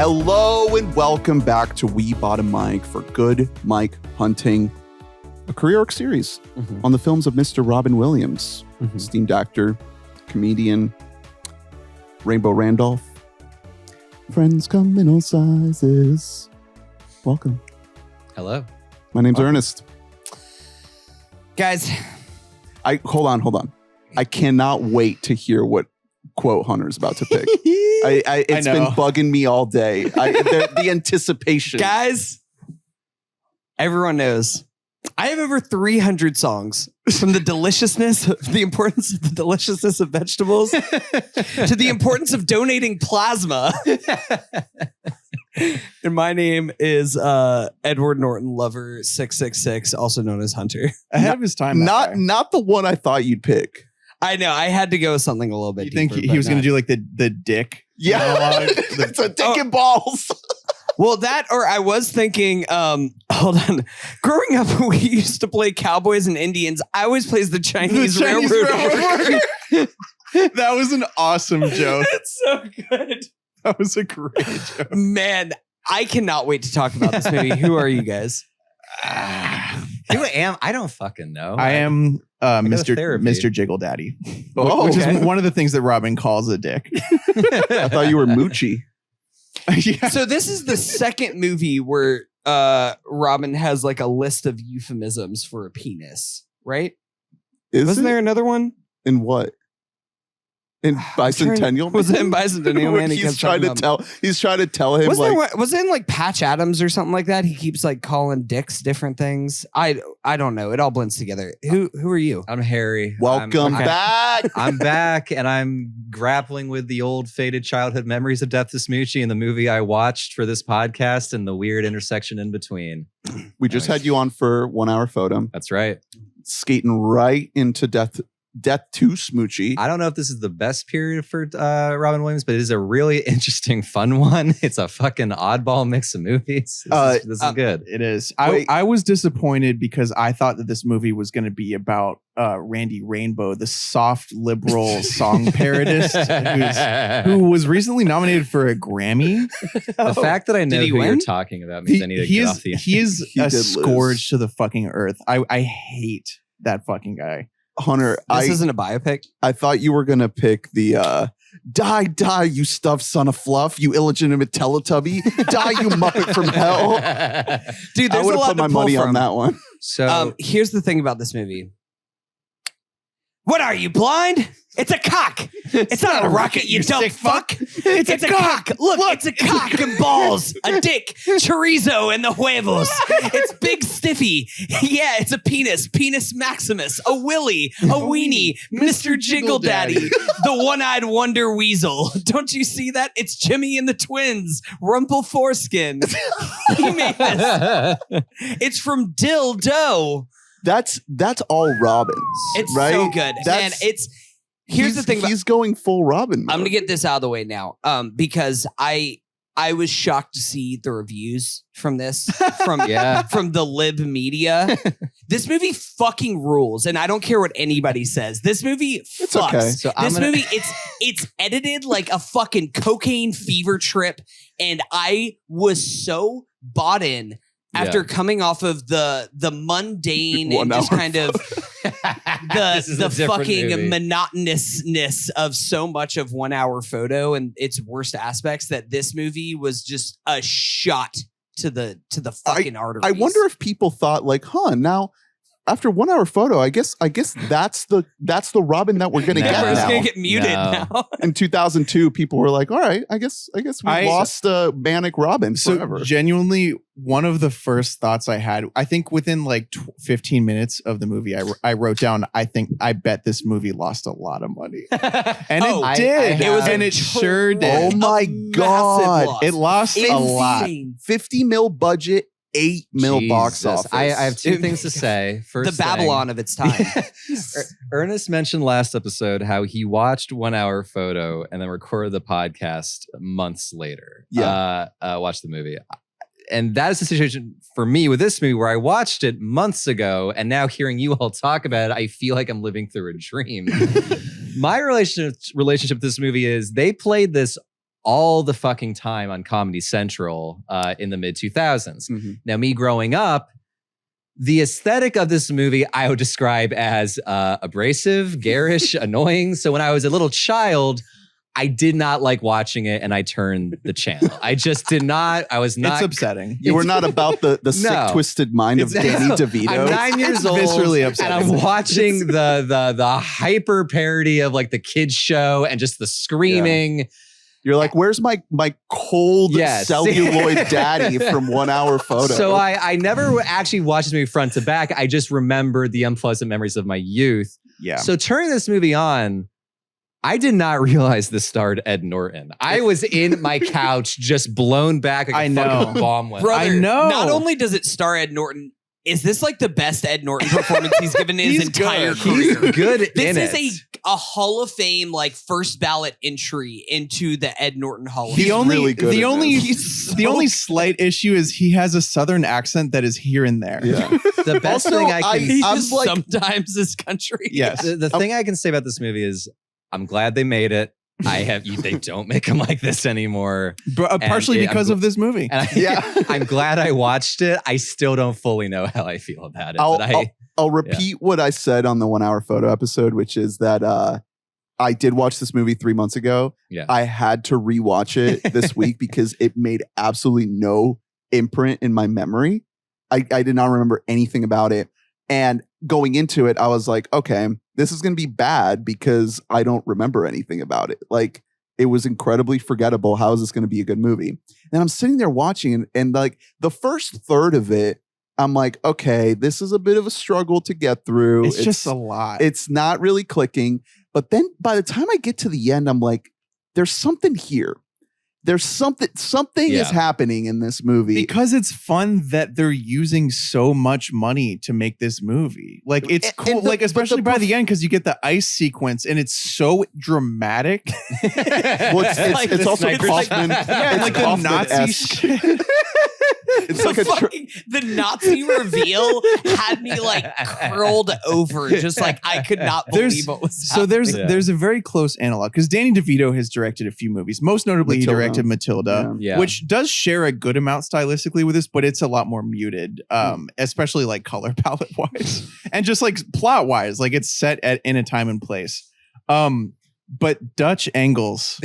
Hello and welcome back to We Bought a Mic for Good Mic Hunting, a career arc series on the films of Mr. Robin Williams, esteemed actor, comedian, Rainbow Randolph. Friends come in all sizes. Welcome. Hello. My name's Ernest. Guys, Hold on. I cannot wait to hear what quote Hunter's about to pick. It's been bugging me all day. The anticipation. Guys, everyone knows I have over 300 songs, from the importance of the deliciousness of vegetables to the importance of donating plasma. And my name is Edward Norton Lover 666, also known as Hunter. Ahead of his time. Not the one I thought you'd pick. I know. I had to go with something a little bit You think deeper, he was going to do like the dick? Yeah. It's a dick and balls. Well, that, or I was thinking, hold on. Growing up, we used to play Cowboys and Indians. I always plays the Chinese Railroad. That was an awesome joke. It's so good. That was a great joke. Man, I cannot wait to talk about this movie. Who are you guys? Who am I? Don't fucking know. I am Mr. Jiggle Daddy. Which is one of the things that Robin calls a dick. I thought you were Smoochy. Yeah. So this is the second movie where Robin has like a list of euphemisms for a penis, right? Wasn't there another one? In what? In Bicentennial? Was it in Bicentennial? Man, he's trying to tell him. Was it in like Patch Adams or something like that? He keeps like calling dicks different things. I don't know. It all blends together. Who are you? I'm Harry. Welcome back. I'm back, and I'm grappling with the old faded childhood memories of Death to Smoochy and the movie I watched for this podcast and the weird intersection in between. We just had you on for 1 hour photo. That's right. Skating right into Death to Smoochy. I don't know if this is the best period for Robin Williams, but it is a really interesting, fun one. It's a fucking oddball mix of movies. This is good. It is. I was disappointed because I thought that this movie was going to be about Randy Rainbow, the soft liberal song parodist who was recently nominated for a Grammy. The fact that I know who win? you're talking about means I need to get off the... He is a scourge to the fucking earth. I hate that fucking guy. Hunter, This isn't a biopic. I thought you were gonna pick the die, you stuffed son of fluff, you illegitimate Teletubby, die, you Muppet from hell. Dude, I there's would a have lot put to my pull money from. on that one. So Here's the thing about this movie. What are you, blind? It's a cock. It's not a rocket, you dumb fuck. It's a cock. Look, it's a cock and balls, a dick, chorizo, and the huevos. It's big stiffy. Yeah, it's a penis. Penis Maximus. A willy. A weenie. Mr. Jiggle Daddy. The one-eyed wonder weasel. Don't you see that? It's Jimmy and the twins. Rumple foreskin. He made this. It's from Dildo. That's all Robin's. It's right? so good. Man, here's the thing about, he's going full Robin mode. I'm gonna get this out of the way now. Because I was shocked to see the reviews from this from the lib media. This movie fucking rules, and I don't care what anybody says. This movie fucks. Okay. So Movie, it's edited like a fucking cocaine fever trip, and I was so bought in. After coming off of the mundane and just kind of the fucking movie. Monotonousness of so much of 1 hour photo and its worst aspects, that this movie was just a shot to the fucking arteries. I wonder if people thought like, now after 1 hour photo, I guess that's the Robin that we're gonna get now. It's gonna get muted now. In 2002, people were like, all right, I guess we lost manic Robin forever. So genuinely, one of the first thoughts I had, I think within like 15 minutes of the movie, I wrote down, I bet this movie lost a lot of money. And it did. It sure did. Oh my God. Loss. It lost a lot. 50 mil budget, 8 mil box office. I have two things to say. First, the Babylon of its time. Ernest mentioned last episode how he watched 1 hour photo and then recorded the podcast months later. Watched the movie. And that is the situation for me with this movie, where I watched it months ago, and now hearing you all talk about it, I feel like I'm living through a dream. My relationship with this movie is they played this all the fucking time on Comedy Central in the mid 2000s. Now, me growing up, the aesthetic of this movie I would describe as abrasive, garish, annoying. So when I was a little child, I did not like watching it, and I turned the channel. I just did not. I was not. It's upsetting. You were not about the sick, twisted mind of Danny DeVito. I'm 9 years old, viscerally upsetting. and I'm watching the hyper parody of like the kids show and just the screaming. Yeah. You're like, where's my cold celluloid daddy from 1 Hour Photo? So I never actually watched this movie front to back. I just remembered the unpleasant memories of my youth. Yeah. So turning this movie on, I did not realize this starred Ed Norton. I was in my couch just blown back like a fucking bomb went. Brother, I know. Not only does it star Ed Norton, is this like the best Ed Norton performance he's given in his entire career? He's good in it. This is a Hall of Fame, like first ballot entry into the Ed Norton Hall of Fame. The only slight issue is he has a Southern accent that is here and there. Yeah. The best thing I can... He's like, sometimes this country. Yes. The thing I can say about this movie is I'm glad they made it. They don't make them like this anymore. Partially because of this movie. I'm glad I watched it. I still don't fully know how I feel about it. I'll repeat what I said on the 1 Hour Photo episode, which is that I did watch this movie 3 months ago. Yeah. I had to rewatch it this week because it made absolutely no imprint in my memory. I did not remember anything about it. And going into it, I was like, okay, this is going to be bad because I don't remember anything about it. Like, it was incredibly forgettable. How is this going to be a good movie? And I'm sitting there watching and like the first third of it, I'm like, okay, this is a bit of a struggle to get through. It's just a lot. It's not really clicking. But then by the time I get to the end, I'm like, there's something here. There's something is happening in this movie. Because it's fun that they're using so much money to make this movie. Like, it's cool. Like, especially by the end, because you get the ice sequence and it's so dramatic. Well, it's also Kaufman. Yeah, like the Nazi shit. It's like the Nazi reveal had me like curled over, just like I could not believe what was happening. So there's a very close analog because Danny DeVito has directed a few movies. Most notably, he directed Matilda, which does share a good amount stylistically with this, but it's a lot more muted, especially like color palette wise and just like plot wise. Like, it's set in a time and place. But Dutch Angles,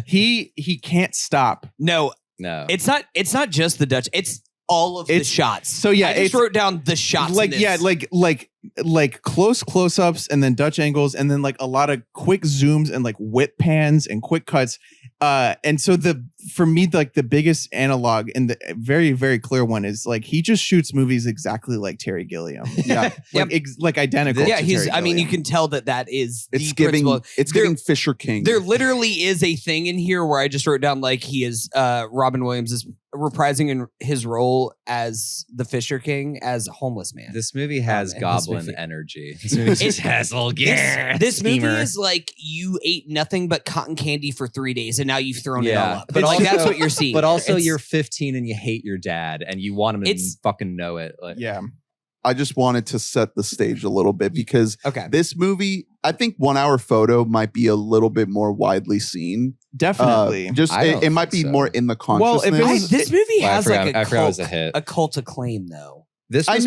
he can't stop. No, it's not just the Dutch. It's all of the shots. So yeah, I just wrote down the shots. Like close-ups and then Dutch angles and then like a lot of quick zooms and like whip pans and quick cuts. And so for me, like the biggest analog and the very, very clear one is like he just shoots movies exactly like Terry Gilliam. Yeah. Like identical. Yeah, to Terry Gilliam. You can tell that is it's giving Fisher King. There literally is a thing in here where I just wrote down like he is Robin Williams is reprising in his role as the Fisher King as a homeless man. This movie has goblin energy. This movie just has all This movie is like you ate nothing but cotton candy for 3 days and now you've thrown it all up. But like that's what you're seeing. But also you're 15 and you hate your dad and you want him to fucking know it. Like, I just wanted to set the stage a little bit because this movie, I think 1 Hour Photo might be a little bit more widely seen. Definitely. It might be more in the consciousness. Well, this movie has a cult acclaim though. This was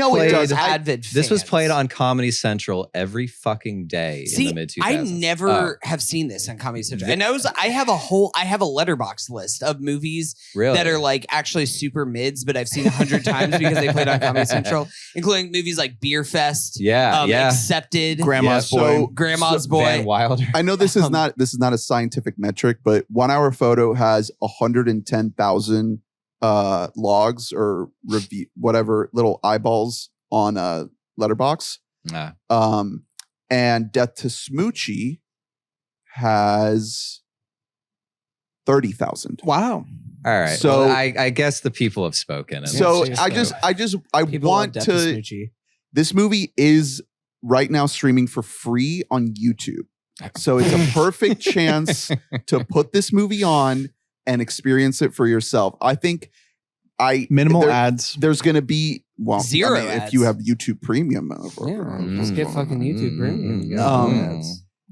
This was played on Comedy Central every fucking day in the mid 2000s. I never have seen this on Comedy Central. And I have a Letterboxd list of movies that are like actually super mids, but I've seen 100 times because they played on Comedy Central, including movies like Beer Fest, Accepted, Grandma's Boy, Van Wilder. I know this is not a scientific metric, but 1 Hour Photo has 110,000 logs or review whatever little eyeballs on Letterboxd. And Death to Smoochy has 30,000. Wow. All right. So I guess the people have spoken. So I want to. This movie is right now streaming for free on YouTube. So it's a perfect chance to put this movie on and experience it for yourself. I think minimal ads. There's going to be zero ads. if you have YouTube Premium. Just get fucking YouTube Premium.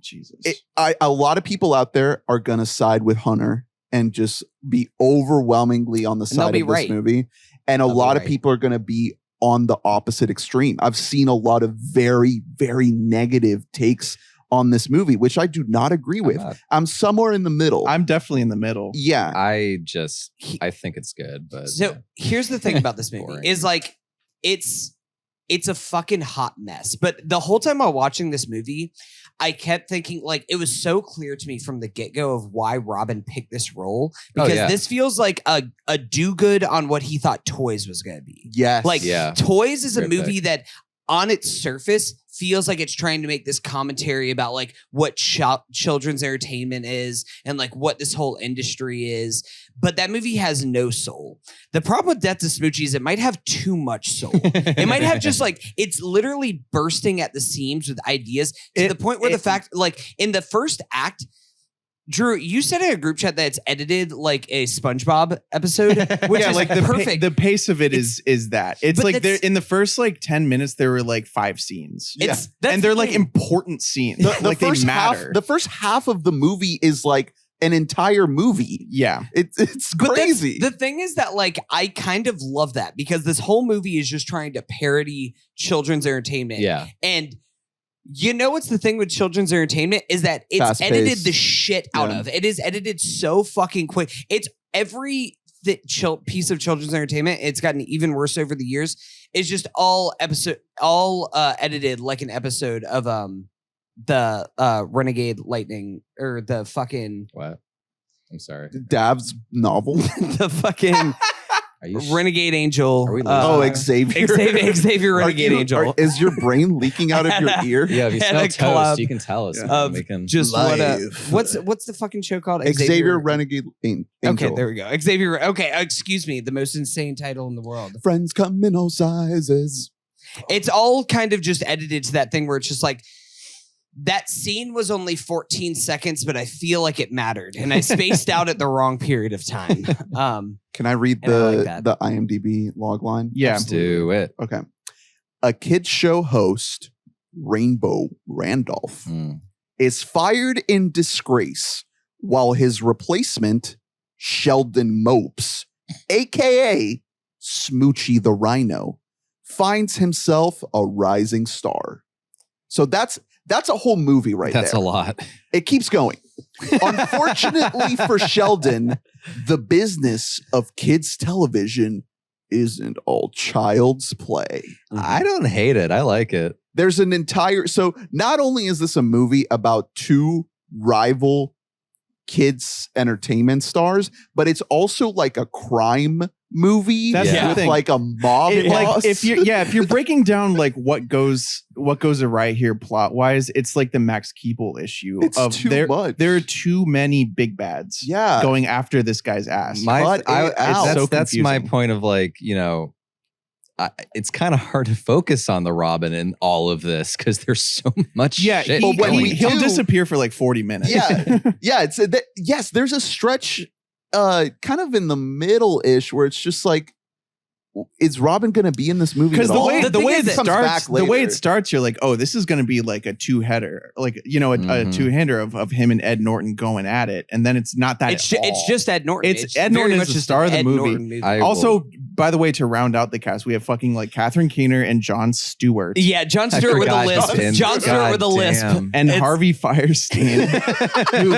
Jesus. A lot of people out there are going to side with Hunter and just be overwhelmingly on the side of this movie. And a lot of people are going to be on the opposite extreme. I've seen a lot of very, very negative takes on this movie, which I do not agree with. I'm somewhere in the middle. I'm definitely in the middle. Yeah. I think it's good, but so here's the thing about this movie is like it's a fucking hot mess. But the whole time while watching this movie, I kept thinking like it was so clear to me from the get-go of why Robin picked this role, because this feels like a do-good on what he thought Toys was going to be. Yes. Like Toys is a movie that on its surface feels like it's trying to make this commentary about like what children's entertainment is and like what this whole industry is. But that movie has no soul. The problem with Death to Smoochy is it might have too much soul. It might have just like, it's literally bursting at the seams with ideas to the point where the fact, like in the first act, Drew, you said in a group chat that it's edited like a SpongeBob episode, which is like perfect. The pace of it is that. It's like there in the first like 10 minutes there were like 5 scenes. And they're like important scenes. Like they matter. The first half of the movie is like an entire movie. Yeah. It's crazy. The thing is that like I kind of love that because this whole movie is just trying to parody children's entertainment. Yeah. And you know what's the thing with children's entertainment is that it's Fast-paced. edited the shit out of. It is edited so fucking quick. It's every piece of children's entertainment. It's gotten even worse over the years. It's just all edited like an episode of the Renegade Lightning or the fucking what? I'm sorry. Dav's novel. The fucking Renegade Angel. Xavier Renegade Angel. Is your brain leaking out of your ear? Yeah, if you smell toast, you can tell us. Just what's the fucking show called? Xavier Renegade Angel. Okay, there we go. Xavier. Okay, excuse me. The most insane title in the world. Friends come in all sizes. It's all kind of just edited to that thing where it's just like, that scene was only 14 seconds, but I feel like it mattered. And I spaced out at the wrong period of time. Can I read the IMDb log line? Yeah. Let's do it. Okay. A kids show host, Rainbow Randolph, is fired in disgrace while his replacement, Sheldon Mopes, a.k.a. Smoochy the Rhino, finds himself a rising star. So that's a whole movie right there. That's a lot. It keeps going. Unfortunately for Sheldon, the business of kids television isn't all child's play. I don't hate it. I like it. There's an entire... So not only is this a movie about 2 rival kids entertainment stars, but it's also like a crime movie with like a mob boss. Like if you're breaking down like what goes awry here plot wise, it's like the Max Keeble issue. It's too much. There are too many big bads going after this guy's ass. That's my point of like, you know, it's kind of hard to focus on the Robin in all of this because there's so much shit. He'll disappear for like 40 minutes. Yes, there's a stretch kind of in the middle-ish where it's just like, is Robin going to be in this movie? Because the way it starts, you're like, oh, this is going to be like a two-header, like, you know, a two-hander of him and Ed Norton going at it, and then it's not that. It's just Ed Norton. It's Ed Norton is the star of the movie. Also, by the way, to round out the cast, we have fucking like Catherine Keener and Jon Stewart. Yeah, Jon Stewart with a lisp. Jon Stewart with a lisp, and Harvey Firestein, who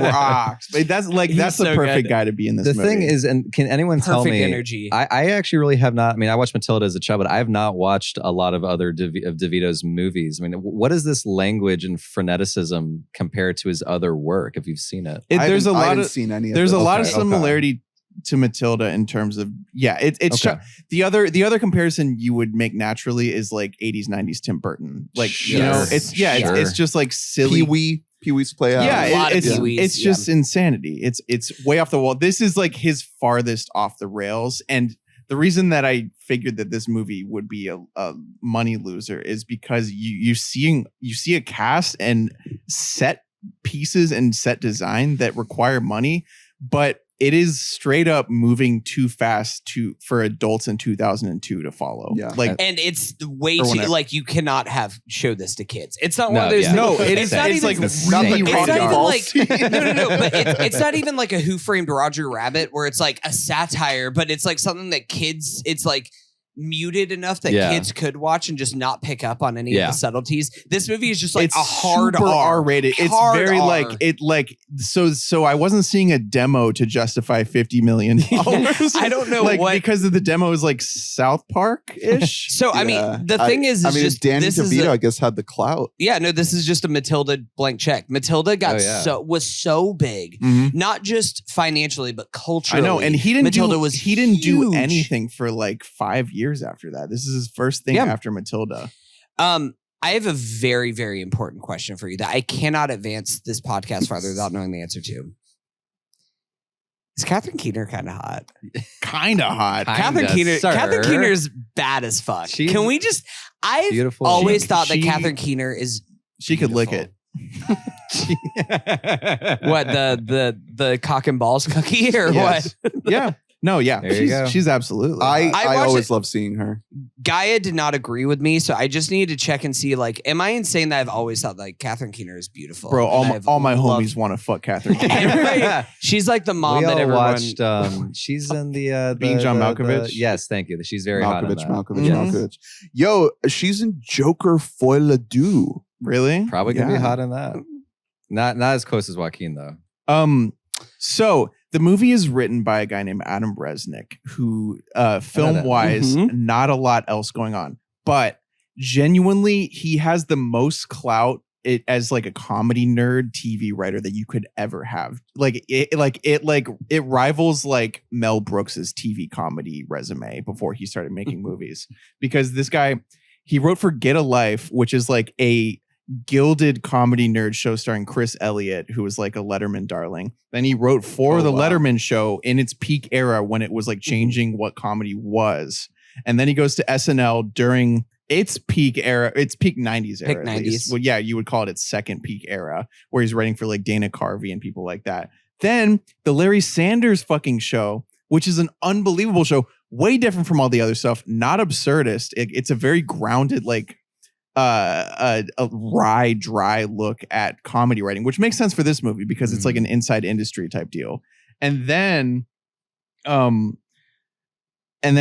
rocks. That's the perfect guy to be in this movie. The thing is, and can anyone tell me? Energy. I actually really have not. I mean, I watched Matilda as a child, but I have not watched a lot of other of DeVito's movies. I mean, what is this language and freneticism compared to his other work? If you've seen it, there's a lot of similarity to Matilda in terms of the other comparison you would make naturally is like 80s 90s Tim Burton, like you know, it's just like silly Pee-wee's Playhouse. Yeah, it's just insanity. It's way off the wall. This is like his farthest off the rails. And the reason that I figured that this movie would be a money loser is because you see a cast and set pieces and set design that require money, but it is straight up moving too fast for adults in 2002 to follow. Yeah. And it's way too like you cannot show this to kids. It's not No, one of those. yeah. No, it it's is. not It's even. like It's really not even rated. like no. But it's not even like a Who Framed Roger Rabbit where it's like a satire, but it's like something that kids. It's like muted enough that kids could watch and just not pick up on any of the subtleties. This movie is just like it's a hard super R. R-rated. It's Hard very R. so I wasn't seeing a demo to justify $50 million. I don't know what because of the demo is like South Park-ish. So I mean, the thing is just Danny this is DeVito, I guess, had the clout. Yeah, no, this is just a Matilda blank check. Matilda got was so big, not just financially but culturally. I know, and he didn't do huge. anything for like 5 years after that. This is his first thing after Matilda. I have a very, very important question for you that I cannot advance this podcast farther without knowing the answer to. Is Catherine Keener kind of hot? Kind of hot. Catherine Keener's bad as fuck. Can we just? I've beautiful. always thought that Catherine Keener is. She could lick it. What the cock and balls cookie or what? Yeah. No, yeah. There you go. She's absolutely. I always love seeing her. Gaia did not agree with me, so I just needed to check and see. Like, am I insane that I've always thought like Catherine Keener is beautiful? Bro, all my homies want to fuck Catherine Keener. She's like the mom we that all everyone watched. She's in the Being John Malkovich. Yes, thank you. She's very hot. Malkovich. Yo, she's in Joker Folie à Deux. Really? Probably gonna be hot in that. Not as close as Joaquin though. So the movie is written by a guy named Adam Resnick, who film-wise, not a lot else going on. But genuinely, he has the most clout as like a comedy nerd TV writer that you could ever have. It rivals like Mel Brooks's TV comedy resume before he started making movies. Because this guy, he wrote for Get a Life, which is like a gilded comedy nerd show starring Chris Elliott, who was like a Letterman darling. Then he wrote for the Letterman show in its peak era when it was like changing what comedy was. And then he goes to SNL during its peak era, its peak 90s era. Peak 90s. Well, yeah, you would call it its second peak era, where he's writing for like Dana Carvey and people like that. Then the Larry Sanders fucking show, which is an unbelievable show, way different from all the other stuff, not absurdist. It's a very grounded, like a wry, dry look at comedy writing, which makes sense for this movie because it's like an inside industry type deal. And then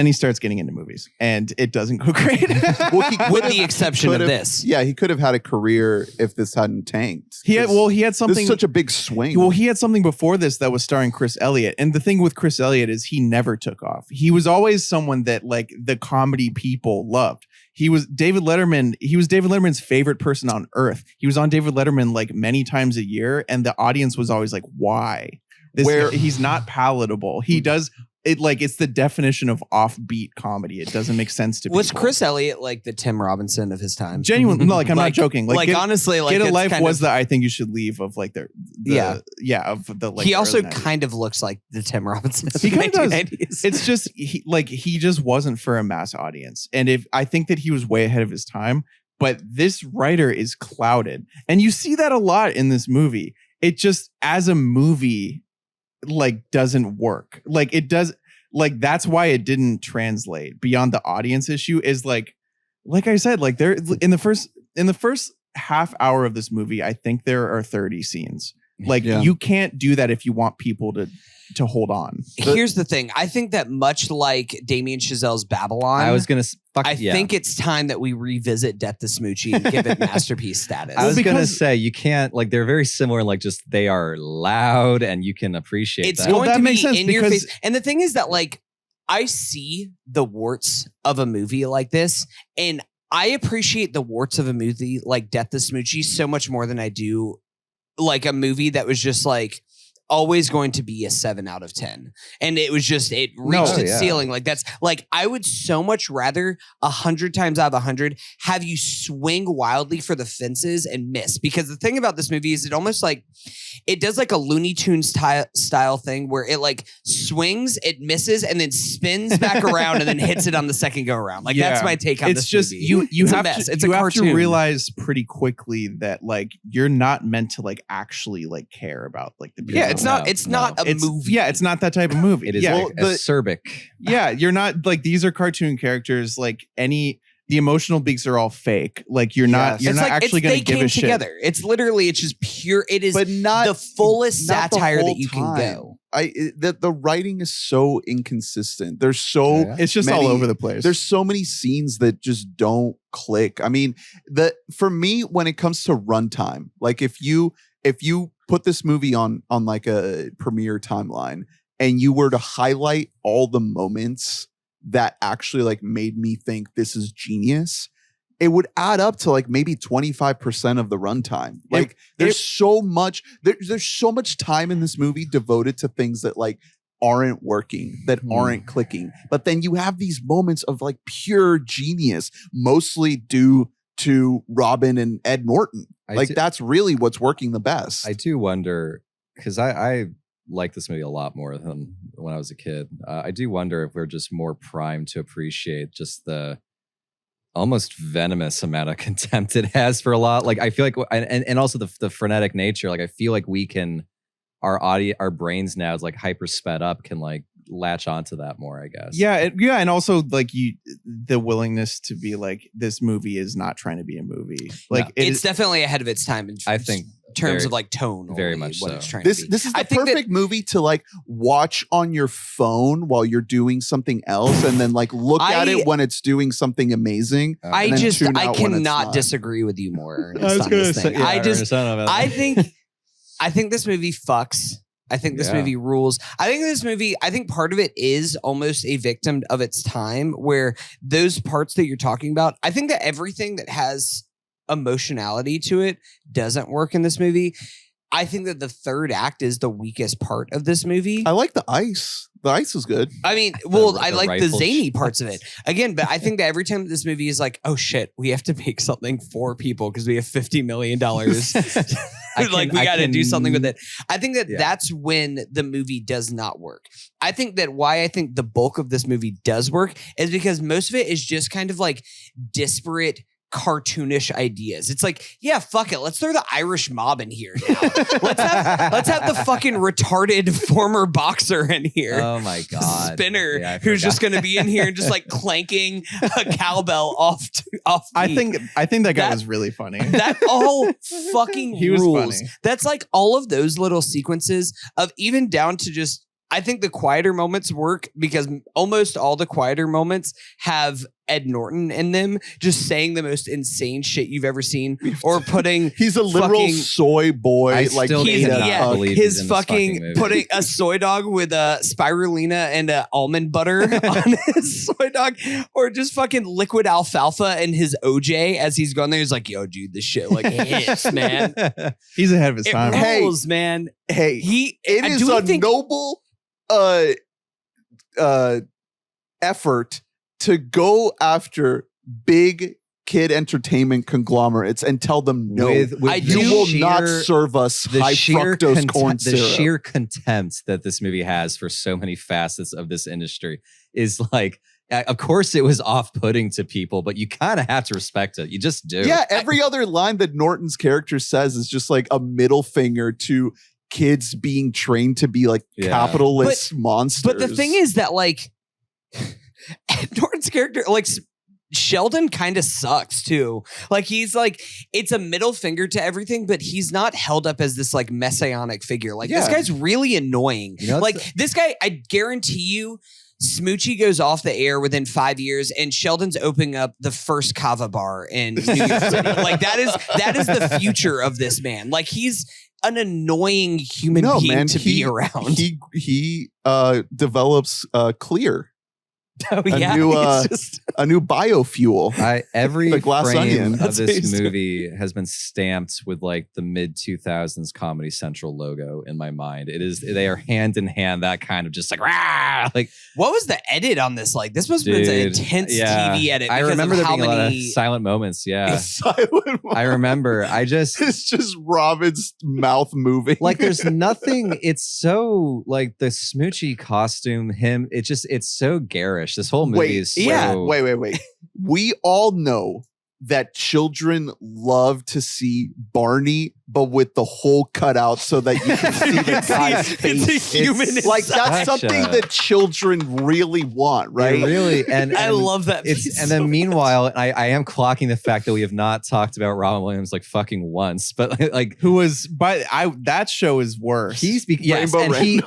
he starts getting into movies, and it doesn't go great. With the exception of this. Yeah, he could have had a career if this hadn't tanked. He had something. This is such a big swing. Well, he had something before this that was starring Chris Elliott, and the thing with Chris Elliott is he never took off. He was always someone that like the comedy people loved. He was David Letterman's favorite person on earth. He was on David Letterman like many times a year, and the audience was always like, "Why? He's not palatable. He does." It's the definition of offbeat comedy. It doesn't make sense to people. Was Chris Elliott like the Tim Robinson of his time? Genuinely, no, I'm not joking. Honestly, Get a Life was the I think you should leave of like of the like. He also kind of looks like the Tim Robinson of he the kind of 1990s. does. It's just he just wasn't for a mass audience, and I think that he was way ahead of his time. But this writer is clouded, and you see that a lot in this movie. It just as a movie. Like doesn't work. Like it does. Like that's why it didn't translate beyond the audience issue. Is like I said, like there in the first half hour of this movie, I think there are 30 scenes. Like you can't do that if you want people to hold on. Here's the thing. I think that much like Damien Chazelle's Babylon, I think it's time that we revisit Death to Smoochy and give it masterpiece status. I was going to say, you can't, like, they're very similar, like, just they are loud and you can appreciate it's that. Going that to makes be sense in your face. And the thing is that, like, I see the warts of a movie like this, and I appreciate the warts of a movie like Death to Smoochy so much more than I do like a movie that was just like always going to be a 7 out of 10. And it was just, it reached its ceiling. Like that's like, I would so much rather 100 times out of 100 have you swing wildly for the fences and miss. Because the thing about this movie is it almost like, it does like a Looney Tunes style thing where it like swings, it misses, and then spins back around and then hits it on the second go around. Like that's my take on this movie. You it's have a mess. to, it's you a have cartoon. to realize pretty quickly that like you're not meant to like actually like care about like the people. Yeah, It's not a movie. Yeah, it's not that type of movie. It is acerbic. Yeah, you're not like these are cartoon characters. Like the emotional beats are all fake. Like you're not actually going to give a shit. Together. It's literally it's just pure. It is the fullest satire that you can go. The writing is so inconsistent. There's it's just all over the place. There's so many scenes that just don't click. I mean, for me, when it comes to runtime, like if you put this movie on like a premiere timeline and you were to highlight all the moments that actually like made me think this is genius, it would add up to like maybe 25% of the runtime. Like there's so much time in this movie devoted to things that like aren't working, that aren't clicking. But then you have these moments of like pure genius, mostly due to Robin and Ed Norton. That's really what's working the best. I do wonder, because I like this movie a lot more than when I was a kid. I do wonder if we're just more primed to appreciate just the almost venomous amount of contempt it has for a lot. Like I feel like, and also the frenetic nature. Like I feel like we can, our brains now is like hyper sped up, can like latch onto that more, I guess. Yeah, and also like the willingness to be like, this movie is not trying to be a movie. Like it's definitely ahead of its time. I think. Terms of like tone, very much what so. It's trying this to be. This is the perfect movie to like watch on your phone while you're doing something else, and then like look at it when it's doing something amazing. I cannot disagree with you more. I was going to say, I think this movie fucks. I think this movie rules. I think part of it is almost a victim of its time, where those parts that you're talking about, I think that everything that has emotionality to it doesn't work in this movie. I think that the third act is the weakest part of this movie. I like the ice. The ice is good. I mean, I like the zany parts of it. Again, but I think that every time this movie is like, oh shit, we have to make something for people because we have $50 million. We got to do something with it. I think that that's when the movie does not work. I think that why I think the bulk of this movie does work is because most of it is just kind of like disparate cartoonish ideas. It's like, yeah, fuck it. Let's throw the Irish mob in here now. let's have the fucking retarded former boxer in here. Oh my god, Spinner, who's just going to be in here and just like clanking a cowbell off. I think that guy was really funny. That all fucking he was rules. funny. That's like all of those little sequences of even down to just. I think the quieter moments work because almost all the quieter moments have Ed Norton in them, just saying the most insane shit you've ever seen, or putting he's a literal soy boy. I still cannot believe his fucking putting a soy dog with a spirulina and almond butter on his soy dog, or just fucking liquid alfalfa and his OJ as he's going there. He's like, yo, dude, this shit like hits, man. He's ahead of his time. It rules, man. Hey, it is a noble effort to go after big kid entertainment conglomerates and tell them no, you will not serve us high fructose corn syrup. The sheer contempt that this movie has for so many facets of this industry is like, of course it was off-putting to people, but you kind of have to respect it. You just do. Yeah, every other line that Norton's character says is just like a middle finger to kids being trained to be like capitalist monsters. But the thing is that like Ed Norton's character, like Sheldon kind of sucks too. Like he's like, it's a middle finger to everything, but he's not held up as this like messianic figure. Like this guy's really annoying. You know, like this guy, I guarantee you, Smoochy goes off the air within 5 years, and Sheldon's opening up the first kava bar in New York City. Like that is the future of this man. Like he's an annoying human being to be around. He develops Clear. Oh, yeah, a new biofuel. Every the glass frame onion. of this movie has been stamped with like the mid 2000s Comedy Central logo in my mind. They are hand in hand. That kind of just like rah! Like what was the edit on this? Like this must have been an intense TV edit. I remember there being a lot of silent moments. Yeah, silent moments. I remember. It's just Robin's mouth moving. Like there's nothing. It's so like the Smoochy costume. It's so garish. This whole movie is so... Wait. We all know that children love to see Barney but with the hole cut out so that you can see the guy's face. It's a human like that's something that children really want, right? They really, and I love that. And then meanwhile, I am clocking the fact that we have not talked about Robin Williams like fucking once, but like who was that show is worse. He's becoming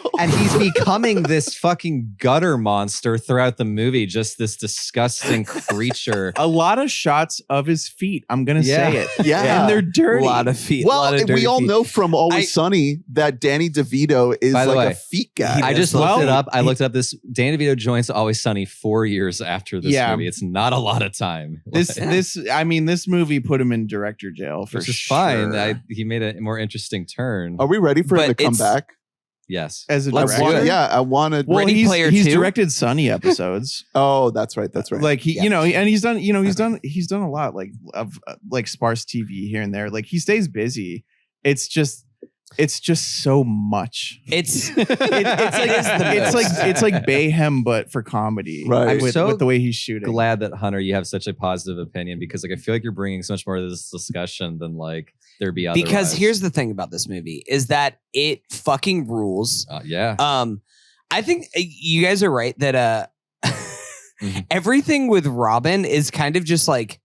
this fucking gutter monster throughout the movie, just this disgusting creature. A lot of shots of his feet. I'm gonna say it. Yeah, and they're dirty. A lot of feet. Well, we all know from Always Sunny that Danny DeVito is like a feet guy. I just looked it up. I looked up this Danny DeVito joins Always Sunny 4 years after this movie. It's not a lot of time. This movie put him in director jail for sure. Fine. He made a more interesting turn. Are we ready for him to come back? Yes. As a director? I wanted. Well, he's directed Sunny episodes. Oh, that's right. That's right. Like he's done a lot like sparse TV here and there. Like he stays busy. It's just so much. It's like Bayhem, but for comedy. Right. With the way he's shooting. Glad that Hunter, you have such a positive opinion because like I feel like you're bringing so much more to this discussion than like there be otherwise. Because here's the thing about this movie is that it fucking rules. I think you guys are right that everything with Robin is kind of just like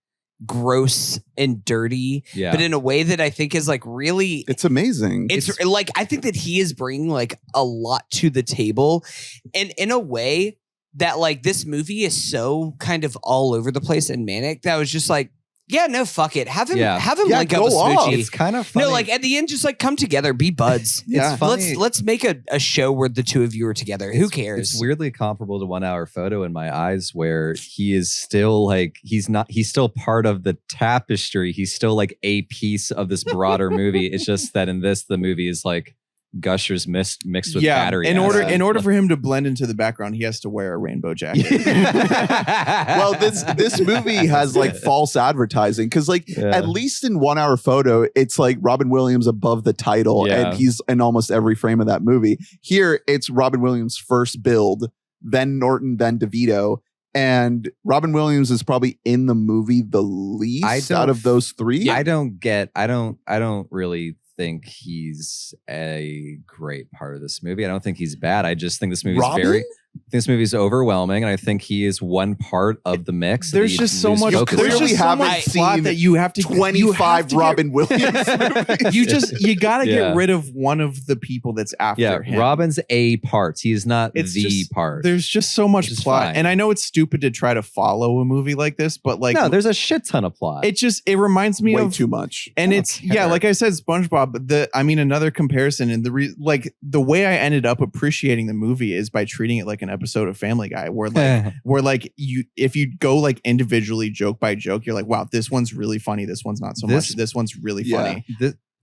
gross and dirty, but in a way that I think is like really, it's amazing. It's like I think that he is bringing like a lot to the table, and in a way that like this movie is so kind of all over the place and manic that I was just like, yeah, no, fuck it. Have him link up with Smoochy. It's kind of funny. No, like at the end, just like come together, be buds. It's funny. Let's make a show where the two of you are together. Who cares? It's weirdly comparable to 1 Hour Photo in my eyes, where he is still like he's still part of the tapestry. He's still like a piece of this broader movie. It's just that in this, the movie is like gushers mixed with battery. In order for him to blend into the background, he has to wear a rainbow jacket. Well, this movie has like false advertising because at least in 1 Hour Photo, it's like Robin Williams above the title and he's in almost every frame of that movie. Here, it's Robin Williams' first build, then Norton, then DeVito. And Robin Williams is probably in the movie the least out of those three. I don't really think he's a great part of this movie. I don't think he's bad. I just think this movie is overwhelming, and I think he is one part of the mix. There's just so much. There's just so much plot that you have to 25 Robin Williams movies. You got to get rid of one of the people that's after him. Robin's a part. He is not part. There's just so much plot, fine. and I know it's stupid to try to follow a movie like this, but like no, there's a shit ton of plot. It reminds me of too much, and like I said, SpongeBob. Another comparison, and the way I ended up appreciating the movie is by treating it like an episode of Family Guy, where if you go like individually joke by joke, you're like, wow, this one's really funny. This one's not so much. This one's really funny.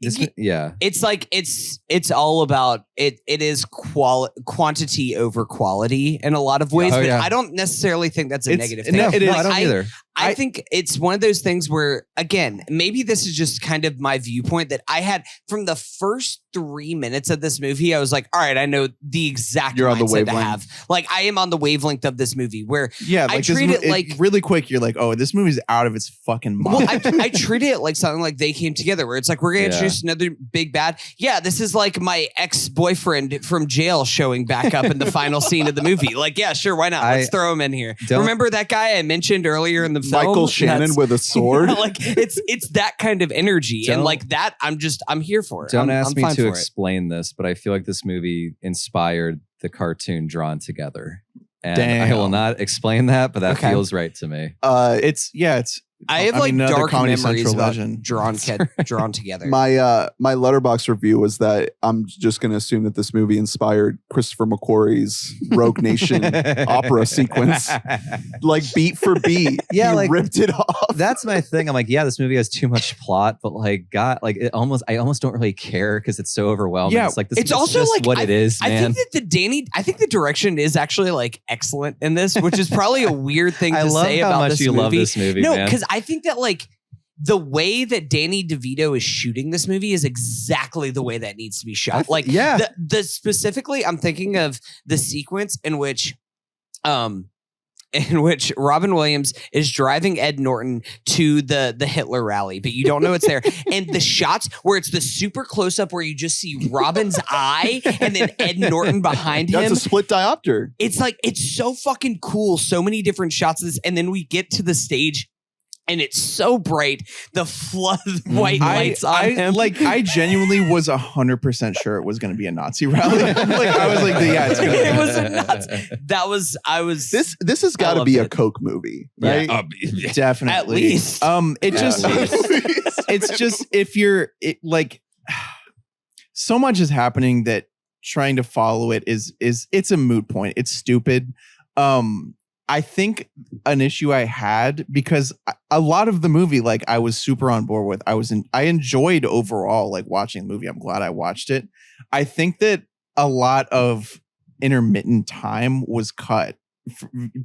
It's like it's all about it. It is quantity over quality in a lot of ways, but I don't necessarily think that's a negative thing. No, it is. I don't either. I think it's one of those things where, again, maybe this is just kind of my viewpoint that I had from the first 3 minutes of this movie. I was like, all right, I know the exact mindset to have. Like, I am on the wavelength of this movie where I treat it like really quick. You're like, oh, this movie's out of its fucking mind. Well, I treat it like something like They Came Together, where it's like, we're going to introduce another big bad. Yeah, this is like my ex-boyfriend from jail showing back up in the final scene of the movie. Like, yeah, sure, why not? Let's throw him in here. Remember that guy I mentioned earlier in the film? Michael Shannon with a sword. Like it's that kind of energy, and like that, I'm here for it. Don't ask me to explain this, but I feel like this movie inspired the cartoon Drawn Together, and I will not explain that, but that feels right to me. I have dark memories about drawn together. My Letterboxd review was that I'm just going to assume that this movie inspired Christopher McQuarrie's Rogue Nation opera sequence, like beat for beat. Yeah, he ripped it off. That's my thing. I'm like, yeah, this movie has too much plot, but like, God, like I almost don't really care because it's so overwhelming. Yeah, it's like it's also just like what it is. Man. I think the direction is actually like excellent in this, which is probably a weird thing to say about this movie. Love this movie. No, because I think that like the way that Danny DeVito is shooting this movie is exactly the way that needs to be shot. The specifically, I'm thinking of the sequence in which in which Robin Williams is driving Ed Norton to the Hitler rally, but you don't know it's there. And the shots where it's the super close up where you just see Robin's eye and then Ed Norton behind him. That's a split diopter. It's like, it's so fucking cool. So many different shots of this. And then we get to the stage and it's so bright. The flood of white lights on him. Like, I genuinely was 100% sure it was going to be a Nazi rally. Like, I was like, yeah, it's gonna be. It was a Nazi. This has got to be a Coke movie, right? Yeah. Definitely. At least. It's just, if you're like, so much is happening that trying to follow it it's a moot point. It's stupid. I think an issue I had, because a lot of the movie, like, I was super on board with. I enjoyed overall, like, watching the movie. I'm glad I watched it. I think that a lot of intermittent time was cut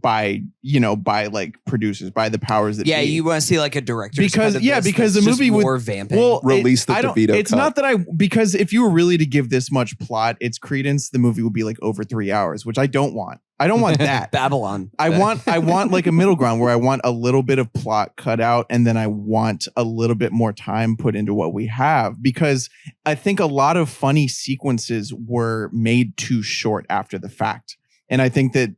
by like producers, by the powers that be. You want to see like a director because the movie would more vamping. Well, release the DeVito it's cut. not that because if you were really to give this much plot, its credence, the movie would be like over 3 hours, which I don't want. I don't want that. Babylon. I want like a middle ground where I want a little bit of plot cut out, and then I want a little bit more time put into what we have, because I think a lot of funny sequences were made too short after the fact. And I think that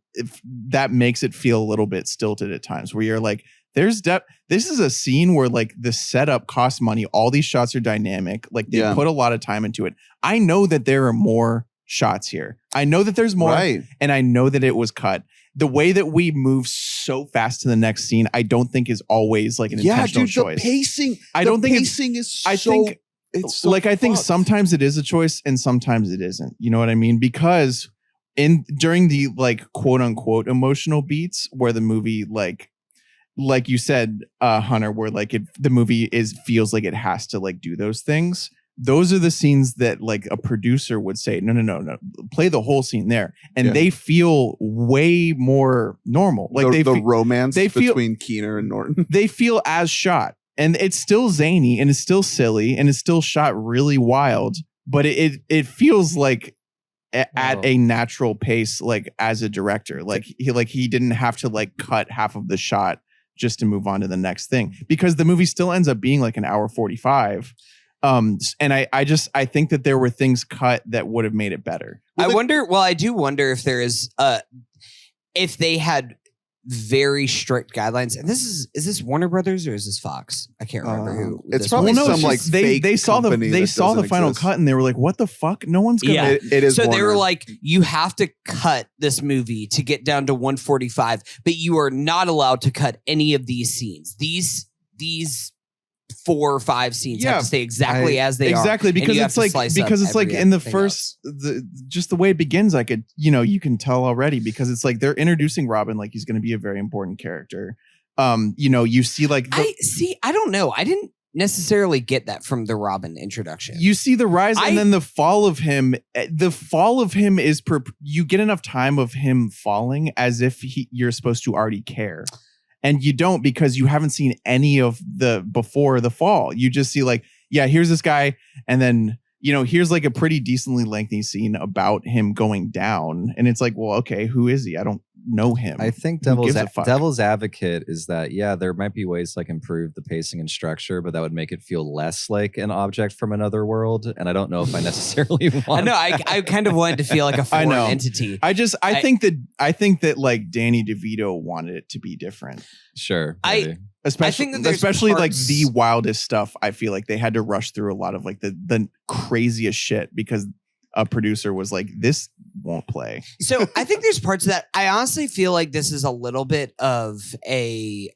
that makes it feel a little bit stilted at times, where you're like, there's depth. This is a scene where, like, the setup costs money. All these shots are dynamic. Like, they put a lot of time into it. I know that there are more shots here. I know that there's more, right, and I know that it was cut. The way that we move so fast to the next scene, I don't think is always like an intentional choice. The pacing. I don't think pacing is. I think it's so like, I think sometimes it is a choice and sometimes it isn't. You know what I mean? Because during the, like, quote unquote emotional beats where the movie, like you said, Hunter, where like the movie feels like it has to, like, do those things. Those are the scenes that, like, a producer would say, no, play the whole scene there. And they feel way more normal. Like, the romance between Keener and Norton. They feel as shot. And it's still zany and it's still silly and it's still shot really wild. But it feels like at a natural pace, like, as a director. Like, he didn't have to, like, cut half of the shot just to move on to the next thing. Because the movie still ends up being like an hour 45. And I think that there were things cut that would have made it better. I do wonder if there is if they had very strict guidelines. And is this Warner Brothers or is this Fox? I can't remember who. It's probably they saw the final cut and they were like, what the fuck? No one's gonna. Yeah. It is. So Warner. they were like, you have to cut this movie to get down to 145, but you are not allowed to cut any of these scenes. These 4 or 5 scenes have to stay exactly as they are. Exactly, because it's like in the first, just the way it begins, like, you can tell already, because it's like they're introducing Robin like he's going to be a very important character. You see, like, I don't know. I didn't necessarily get that from the Robin introduction. You see the rise and then the fall of him. The fall of him is you get enough time of him falling as if you're supposed to already care. And you don't, because you haven't seen any of the before the fall. You just see, like, here's this guy. And then, here's like a pretty decently lengthy scene about him going down. And it's like, well, okay, who is he? I don't know him. I think devil's advocate is that, there might be ways to, like, improve the pacing and structure, but that would make it feel less like an object from another world. And I don't know if I necessarily want. I kind of wanted to feel like a foreign entity. I think that like Danny DeVito wanted it to be different. Sure. Especially like the wildest stuff. I feel like they had to rush through a lot of, like, the craziest shit, because a producer was like, this won't play. So I think there's parts of that. I honestly feel like this is a little bit of a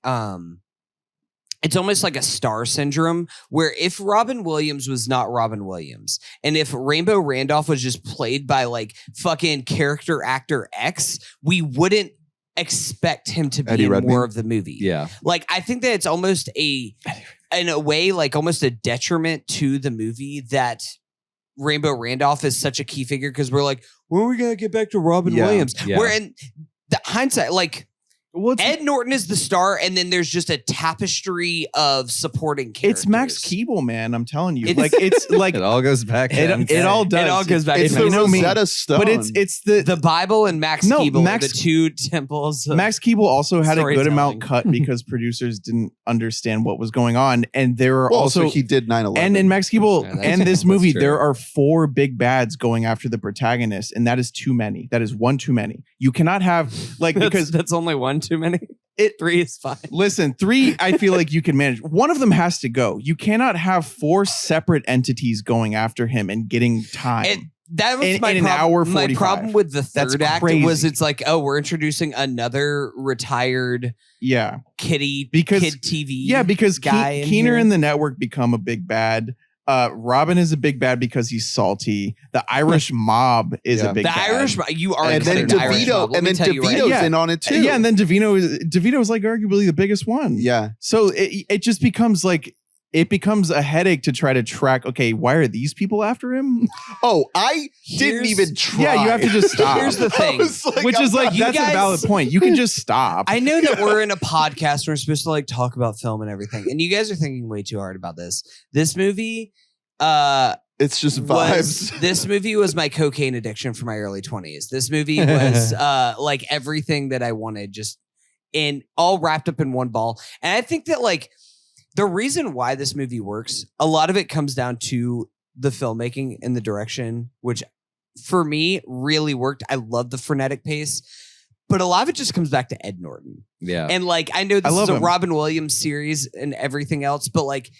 it's almost like a star syndrome, where if Robin Williams was not Robin Williams, and if Rainbow Randolph was just played by, like, fucking character actor X, we wouldn't expect him to be in more of the movie. Yeah. Like, I think that it's almost in a way, like, almost a detriment to the movie that Rainbow Randolph is such a key figure, because we're like, when are we gonna get back to Robin Williams? Yeah. Where in the hindsight, like, Ed Norton is the star, and then there's just a tapestry of supporting characters. It's Max Keeble, man. I'm telling you. It's like it all goes back. It all does. It all goes back. It's the Rosetta Stone. But it's the Bible and Max Keeble are the two temples. Max Keeble also had a good amount cut because producers didn't understand what was going on, and there are also he did 9/11. And in Max Keeble and this movie, there are 4 big bads going after the protagonist, and that is too many. That is one too many. You cannot have because that's only one too many. 3 is fine. Listen, 3, I feel like you can manage. One of them has to go. You cannot have 4 separate entities going after him and getting time. That was my an hour 45. My problem with the third act crazy. was it's like, we're introducing another retired kid TV because guy Keener and the network become a big bad. Robin is a big bad because he's salty. The Irish mob is a big bad. The Irish mob, you are and then DeVito's in on it too. Yeah, and then DeVito is like arguably the biggest one. Yeah. So it just becomes like it becomes a headache to try to track. Okay, why are these people after him? Oh, I didn't even try. Yeah, you have to just stop. Here's the thing, which is like that's a valid point. You can just stop. I know that we're in a podcast where we're supposed to like talk about film and everything, and you guys are thinking way too hard about this. This movie, it's just vibes. This movie was my cocaine addiction for my early 20s. This movie was like everything that I wanted, just in all wrapped up in one ball. And I think that like the reason why this movie works, a lot of it comes down to the filmmaking and the direction, which for me really worked. I love the frenetic pace, but a lot of it just comes back to Ed Norton. Yeah. And like, I know this is a Robin Williams series and everything else, but like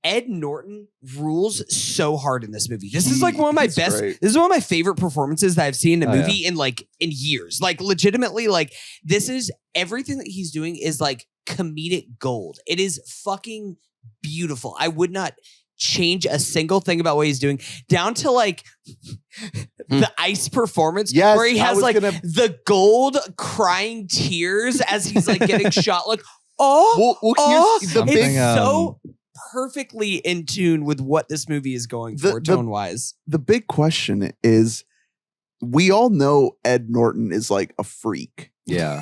Ed Norton rules so hard in this movie. This is like one of my best. Great. This is one of my favorite performances that I've seen in a movie in years. Like legitimately, like this is everything that he's doing is like comedic gold. It is fucking beautiful. I would not change a single thing about what he's doing, down to like the ice performance where he has like the gold crying tears as he's like getting shot. Like, it's so perfectly in tune with what this movie is going for tone-wise. The big question is, we all know Ed Norton is like a freak. Yeah.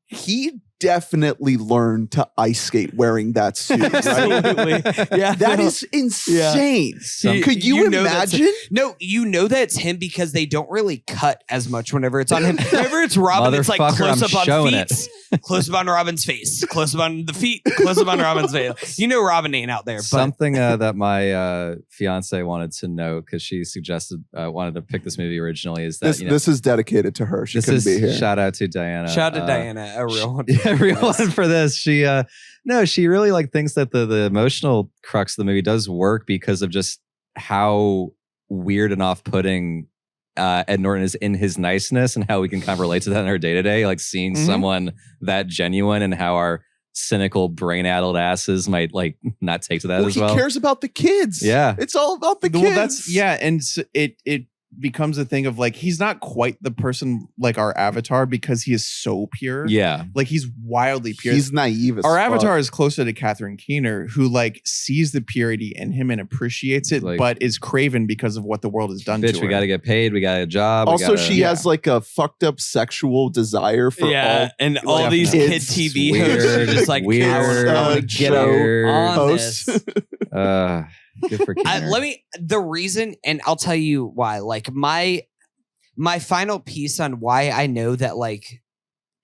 He definitely learned to ice skate wearing that suit, right? Absolutely. Yeah. That is insane. Yeah. Could you imagine? No, you know that's him because they don't really cut as much whenever it's on him. Whenever it's Robin, it's like close up on feet, close up on Robin's face, close up on the feet, close up on Robin's face. You know Robin ain't out there. But. Something that my fiance wanted to know, because she suggested wanted to pick this movie originally, is that this is dedicated to her. She couldn't be here. Shout out to Diana. Shout out to Diana, a real one. Everyone for this. She really like thinks that the emotional crux of the movie does work because of just how weird and off-putting Ed Norton is in his niceness, and how we can kind of relate to that in our day-to-day, like seeing someone that genuine, and how our cynical, brain-addled asses might like not take to that as well. He cares about the kids. Yeah. It's all about the kids. And it becomes a thing of like, he's not quite the person like our Avatar because he is so pure. Yeah. Like he's wildly pure. He's naive as Our fuck. Avatar is closer to Catherine Keener, who like sees the purity in him and appreciates it, like, but is craven because of what the world has done to her. We got to get paid. We got a job. Also, she has like a fucked up sexual desire for all these kid TV hosts just like weird show on this. Good for the reason, and I'll tell you why. Like my final piece on why I know that like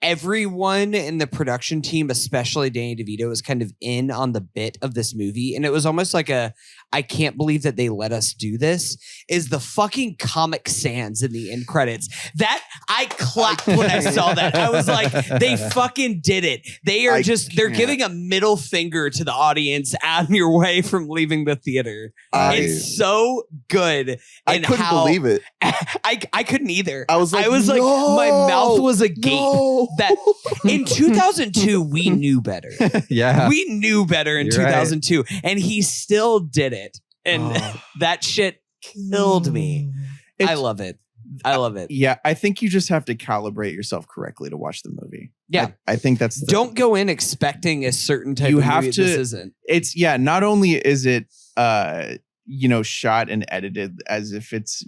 everyone in the production team, especially Danny DeVito, is kind of in on the bit of this movie, and it was almost like I can't believe that they let us do this, is the fucking Comic Sans in the end credits. That I clapped when I saw that. I was like, they fucking did it. They are they're giving a middle finger to the audience on your way from leaving the theater. It's so good. I couldn't believe it. I couldn't either. I was like, my mouth was agape. That in 2002, we knew better. Yeah. We knew better in 2002, and he still did it. And that shit killed me. I love it. I love it. Yeah, I think you just have to calibrate yourself correctly to watch the movie. Yeah. I think that's don't go in expecting a certain type of movie. This isn't. It's not only is it shot and edited as if it's,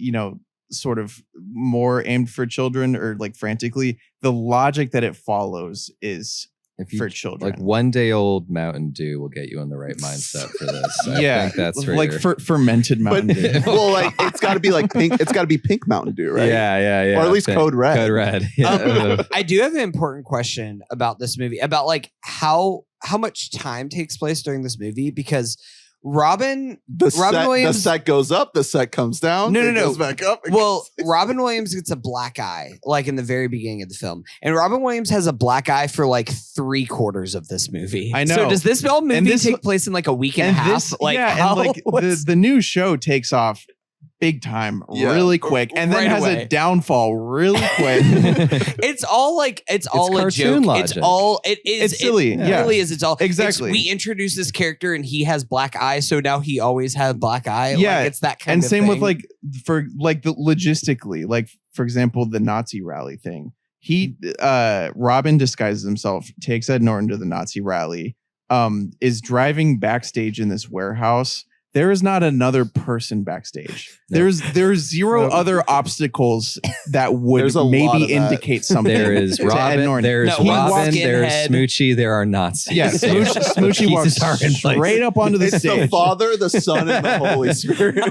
sort of more aimed for children or like frantically, the logic that it follows is for children. Like 1 day old Mountain Dew will get you in the right mindset for this. I think that's like fermented Mountain Dew. Well, like it's got to be like pink. It's got to be pink Mountain Dew, right? Yeah. Or at least Code Red. Code Red. Yeah. I do have an important question about this movie, about like how much time takes place during this movie, because Robin Williams, the set goes up, the set comes down. No. Goes back up. Well, Robin Williams gets a black eye like in the very beginning of the film, and Robin Williams has a black eye for like 3/4 of this movie. I know. So does this whole movie take place in like a week and a half? The new show takes off big time really quick, and then has a downfall really quick. It's all a joke. Logic. It's silly. It really is. It's all exactly. We introduce this character and he has black eye, so now he always had black eye. Yeah, like, it's that kind of same thing. with like for like the logistically, like for example, the Nazi rally thing. Robin disguises himself, takes Ed Norton to the Nazi rally, is driving backstage in this warehouse. There is not another person backstage. No. There's zero other obstacles that would maybe indicate something. There is Robin. There's Robin. There's Smoochy. There are Nazis. Yeah, Smoochy walks straight up onto the stage. It's the Father, the Son, and the Holy Spirit.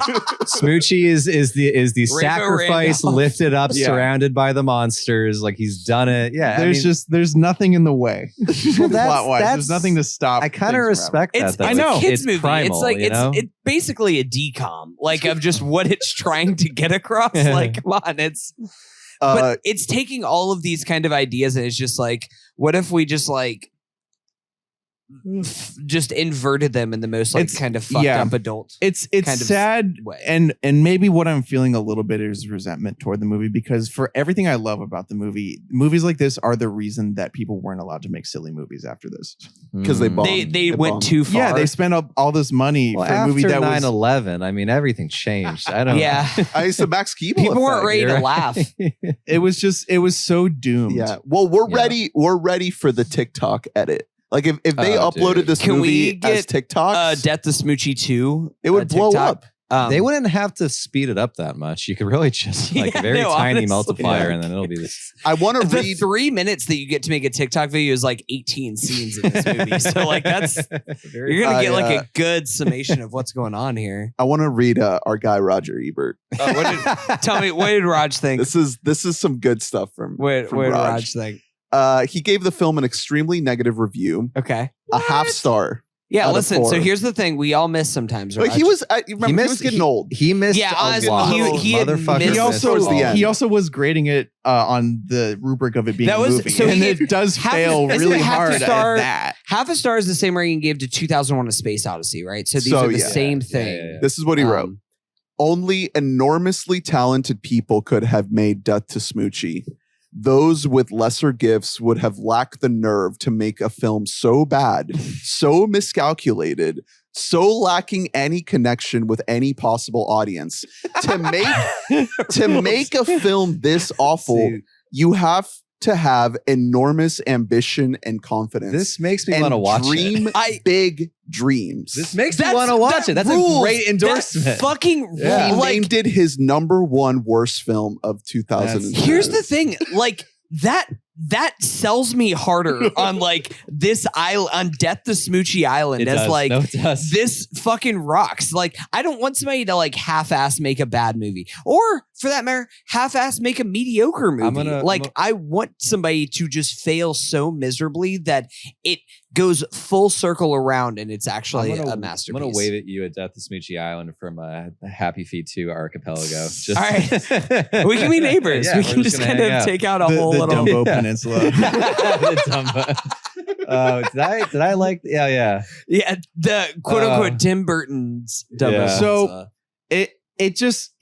Smoochy is the sacrifice lifted up, surrounded by the monsters. Like he's done it. Yeah, there's nothing in the way. Plot-wise, there's nothing to stop. I kind of respect that. I know. It's movie. Primal, it's basically a decom, like of just what it's trying to get across. Like, come on, but it's taking all of these kind of ideas and it's just like, what if we just like just inverted them in the most like kind of fucked up adult. It's kind of sad way. and maybe what I'm feeling a little bit is resentment toward the movie, because for everything I love about the movie, movies like this are the reason that people weren't allowed to make silly movies after this, because they bombed. They went too far. Yeah, they spent up all this money for a movie that was 9/11. I mean, everything changed. I don't. Yeah, I used to Max Keeble. People weren't ready to laugh. It was so doomed. Yeah. Well, we're ready. We're ready for the TikTok edit. Like if they uploaded this movie as TikTok, Death to Smoochy 2, it would blow up. They wouldn't have to speed it up that much. You could really just like a very tiny multiplier, and then it'll be this. I want to read 3 minutes that you get to make a TikTok video is like 18 scenes in this movie. So like you're gonna get like a good summation of what's going on here. I want to read our guy Roger Ebert. Tell me, what did Raj think? This is some good stuff from what did Raj think? He gave the film an extremely negative review. Okay. A half star. Yeah, listen. So here's the thing: we all miss sometimes. Right? Like he was getting old. He missed. Yeah, honestly, he also was grading it on the rubric of it being a movie, so and it does fail really hard at that. Half a star is the same rating he gave to 2001: A Space Odyssey, right? So these are the same thing. Yeah. This is what he wrote: only enormously talented people could have made Death to Smoochy. Those with lesser gifts would have lacked the nerve to make a film so bad, so miscalculated, so lacking any connection with any possible audience. To make a film this awful, you have to have enormous ambition and confidence. This makes me want to watch it. Big dreams. This makes me want to watch it. That's a great endorsement. That's fucking He named it his #1 worst film of 2000. Here's the thing, like that sells me harder on like this island, on Death to Smoochy Island, this fucking rocks. Like I don't want somebody to like half-ass make a bad movie, or for that matter, half-ass make a mediocre movie. I want somebody to just fail so miserably that it goes full circle around and it's actually a masterpiece. I'm gonna wave at you at Death to Smoochy Island from Happy Feet to Archipelago. All right, we can be neighbors. We can just kind of take out a whole little Dumbo Peninsula. Did I like? Yeah. The quote unquote Tim Burton's Dumbo. So it just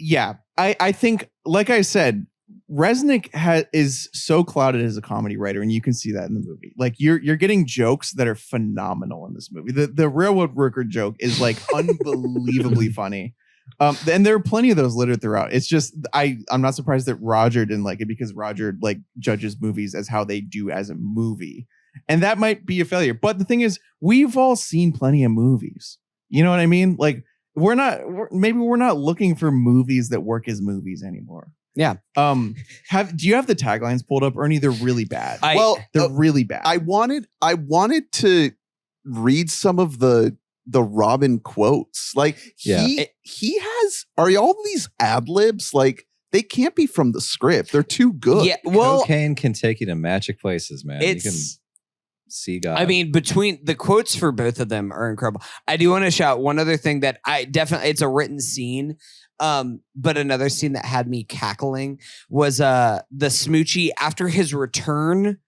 I think, like I said, Resnick is so clouded as a comedy writer, and you can see that in the movie. Like you're getting jokes that are phenomenal in this movie. The railroad worker joke is like unbelievably funny. And there are plenty of those littered throughout. It's just I'm not surprised that Roger didn't like it, because Roger like judges movies as how they do as a movie, and that might be a failure. But the thing is, we've all seen plenty of movies. You know what I mean? Like maybe we're not looking for movies that work as movies anymore. Yeah. Do you have the taglines pulled up, Ernie? They're really bad. They're really bad. I wanted to read some of the Robin quotes. Like he has all these ad libs, like they can't be from the script. They're too good. Yeah, well, cocaine can take you to magic places, man. You can see God. I mean, between the quotes for both of them are incredible. I do want to shout one other thing that it's a written scene. But another scene that had me cackling was the Smoochy after his return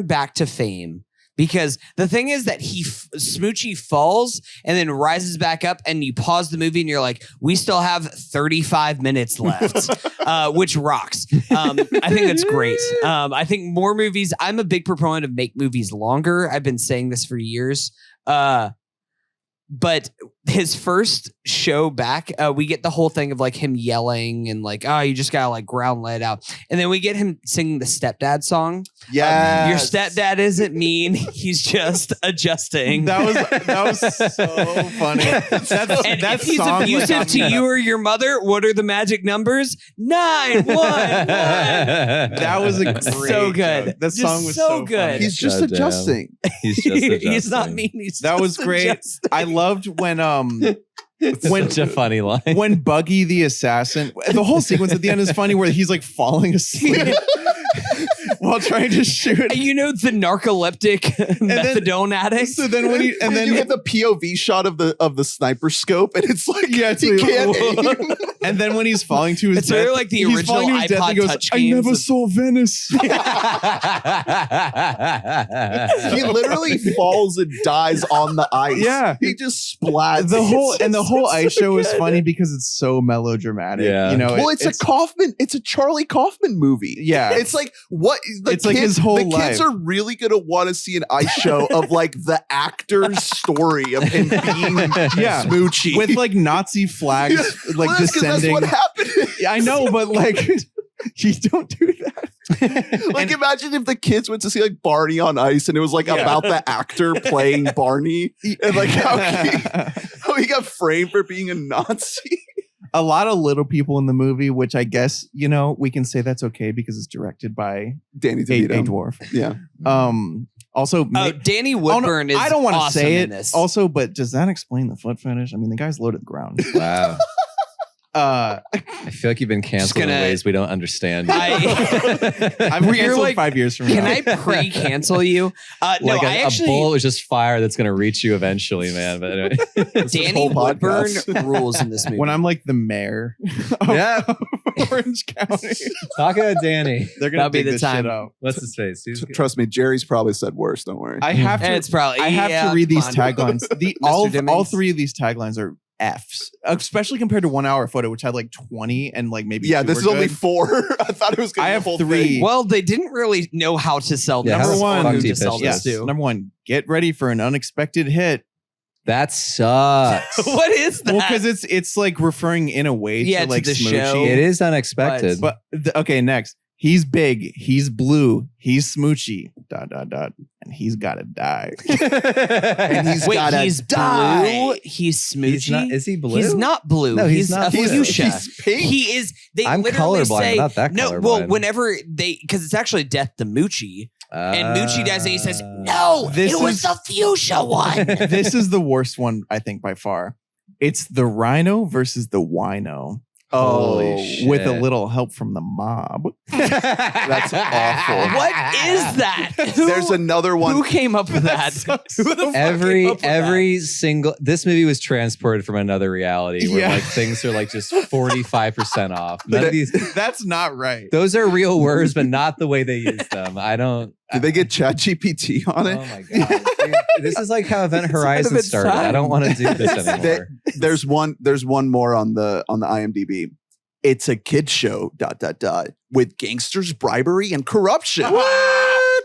back to fame. Because the thing is that Smoochy falls and then rises back up, and you pause the movie and you're like, we still have 35 minutes left, which rocks. I think that's great. I think more movies. I'm a big proponent of make movies longer. I've been saying this for years. But his first show back, we get the whole thing of like him yelling and like, oh, you just gotta like ground let out. And then we get him singing the stepdad song. Yeah. Your stepdad isn't mean. He's just adjusting. That was so funny. And if he's abusive to you or your mother, what are the magic numbers? 911. That was a great so good. Joke. That song was so good. Funny. He's just adjusting. He's not mean. That was great. Adjusting. I loved when such a funny line. When Buggy the assassin, the whole sequence at the end is funny where he's like falling asleep while trying to shoot. You know, the narcoleptic methadone addict. So then when then you get the POV shot of the sniper scope, and it's like he can't aim. And then when he's falling to his it's death, really like the original iPod Touch games. I never saw Venice. He literally falls and dies on the ice. Yeah, he just splats. The whole ice show is funny because it's so melodramatic. Yeah, you know. Well, it's a Kaufman. It's a Charlie Kaufman movie. Yeah, it's like what it's like his whole life. The kids are really gonna want to see an ice show of like the actor's story of him being Smoochy with like Nazi flags like descending. That's what happened. I know, but like you don't do that. Like imagine if the kids went to see like Barney on Ice and it was like about the actor playing Barney and like how he got framed for being a Nazi. A lot of little people in the movie, which I guess, you know, we can say that's okay because it's directed by Danny DeVito. A dwarf. Yeah. Also, Danny Woodburn is I don't want to awesome say in it. this. Also, but does that explain the foot fetish? I mean, the guy's low to the ground. Wow. I feel like you've been canceled in ways we don't understand. I'm canceled like, 5 years from now. Can I pre-cancel you? No, a bullet was just fire that's going to reach you eventually, man. But anyway. Danny Woodburn rules in this movie. When I'm like the mayor of Orange County. Talk about Danny. They're going to be the time. What's his face? Trust me, Jerry's probably said worse. Don't worry. I have to. It's probably. I have to read these taglines. All three of these taglines are F's, especially compared to 1 hour photo, which had like 20 and like maybe. Yeah, this is only 4. I thought it was going to be full 3. Thing. Well, they didn't really know how to sell this. Number one, Number one, get ready for an unexpected hit. That sucks. What is that? Well, because it's like referring in a way to like the Smoochy. show. It is unexpected. But okay, next. He's big. He's blue. He's Smoochy. ... And he's gotta die. And he's gotta die. Blue? He's Smoochy. Is he blue? He's not blue. No, he's not. Fuchsia. He's pink. He is. They I'm literally colorblind. say I'm not that no. colorblind. Well, whenever because it's actually Death to Moochie. And Moochie dies and he says, no, it was the fuchsia one. This is the worst one, I think, by far. It's the rhino versus the wino. Holy shit. With a little help from the mob. That's awful. What is that? There's another one. Who came up with that? Every single this movie was transported from another reality where like things are like just 45% off. None of these. That's not right. Those are real words, but not the way they use them. I don't. Did they get ChatGPT on it? Oh my god! Dude, this is like how Event Horizon started. I don't want to do this anymore. There's one more on the IMDb. It's a kid show ... with gangsters, bribery, and corruption. What?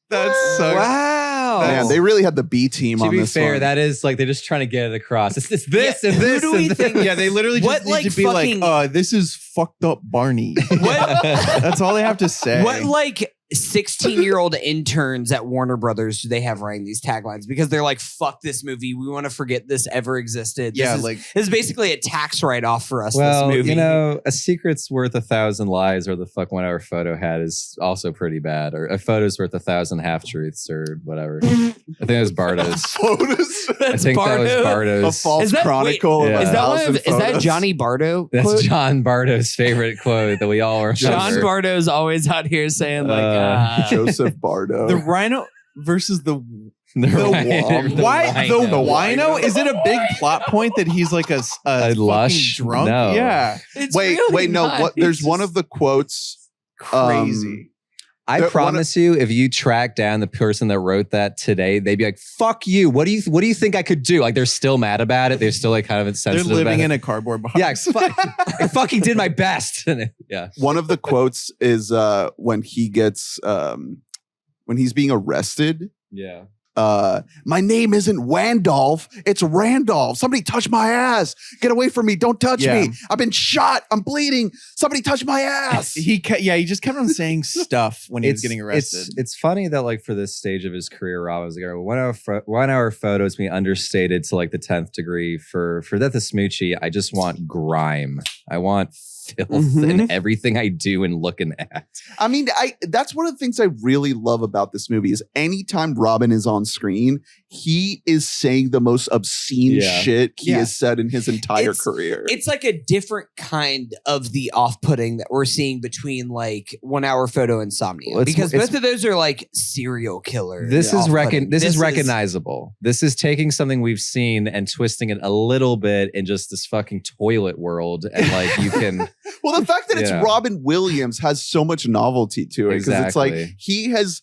That's so wow. Man, they really had the B team on this. To be fair, one. that is like they're just trying to get it across. It's this and this. Who do we think? Yeah, they literally just need to be like, this is fucked up Barney. What? That's all they have to say. What like 16-year-old interns at Warner Brothers they have writing these taglines because they're like, fuck this movie. We want to forget this ever existed. This is basically a tax write-off for us, this movie. You know, a secret's worth 1,000 lies, or the fuck 1 hour photo had is also pretty bad. Or a photo's worth 1,000 half-truths or whatever. I think it was Bardo's. I think that was Bardo's. A false chronicle. Wait, is that Johnny Bardo That's quote? John Bardo's favorite quote that we all remember. John Bardo's always out here saying like, Joseph Bardo. The rhino versus the wino. Why the wino? Is it a big plot point that he's like a lush drunk? No. Yeah. Wait, no. What? There's one of the quotes. Crazy. I promise you, if you track down the person that wrote that today, they'd be like, "Fuck you! What do you think I could do?" Like they're still mad about it. They're still like kind of insensitive. They're living about in it. a cardboard box. Yeah, I fucking did my best. Yeah. One of the quotes is when he gets when he's being arrested. Yeah. My name isn't Wandolph, it's Randolph. Somebody touch my ass. Get away from me. Don't touch me. I've been shot. I'm bleeding. Somebody touch my ass. He just kept on saying stuff when he was getting arrested. It's funny that like for this stage of his career, Rob was like, 1 hour photos being understated to like the 10th degree. For Death of Smoochy, I just want grime. I want filth in everything I do and looking at. I mean, that's one of the things I really love about this movie is anytime Robin is on screen, he is saying the most obscene shit he has said in his entire career. It's like a different kind of the off-putting that we're seeing between like 1 hour photo Insomnia. Because both of those are like serial killer. This is recognizable. This is taking something we've seen and twisting it a little bit in just this fucking toilet world. And like you can... Well, the fact that it's Robin Williams has so much novelty to it because it's like he has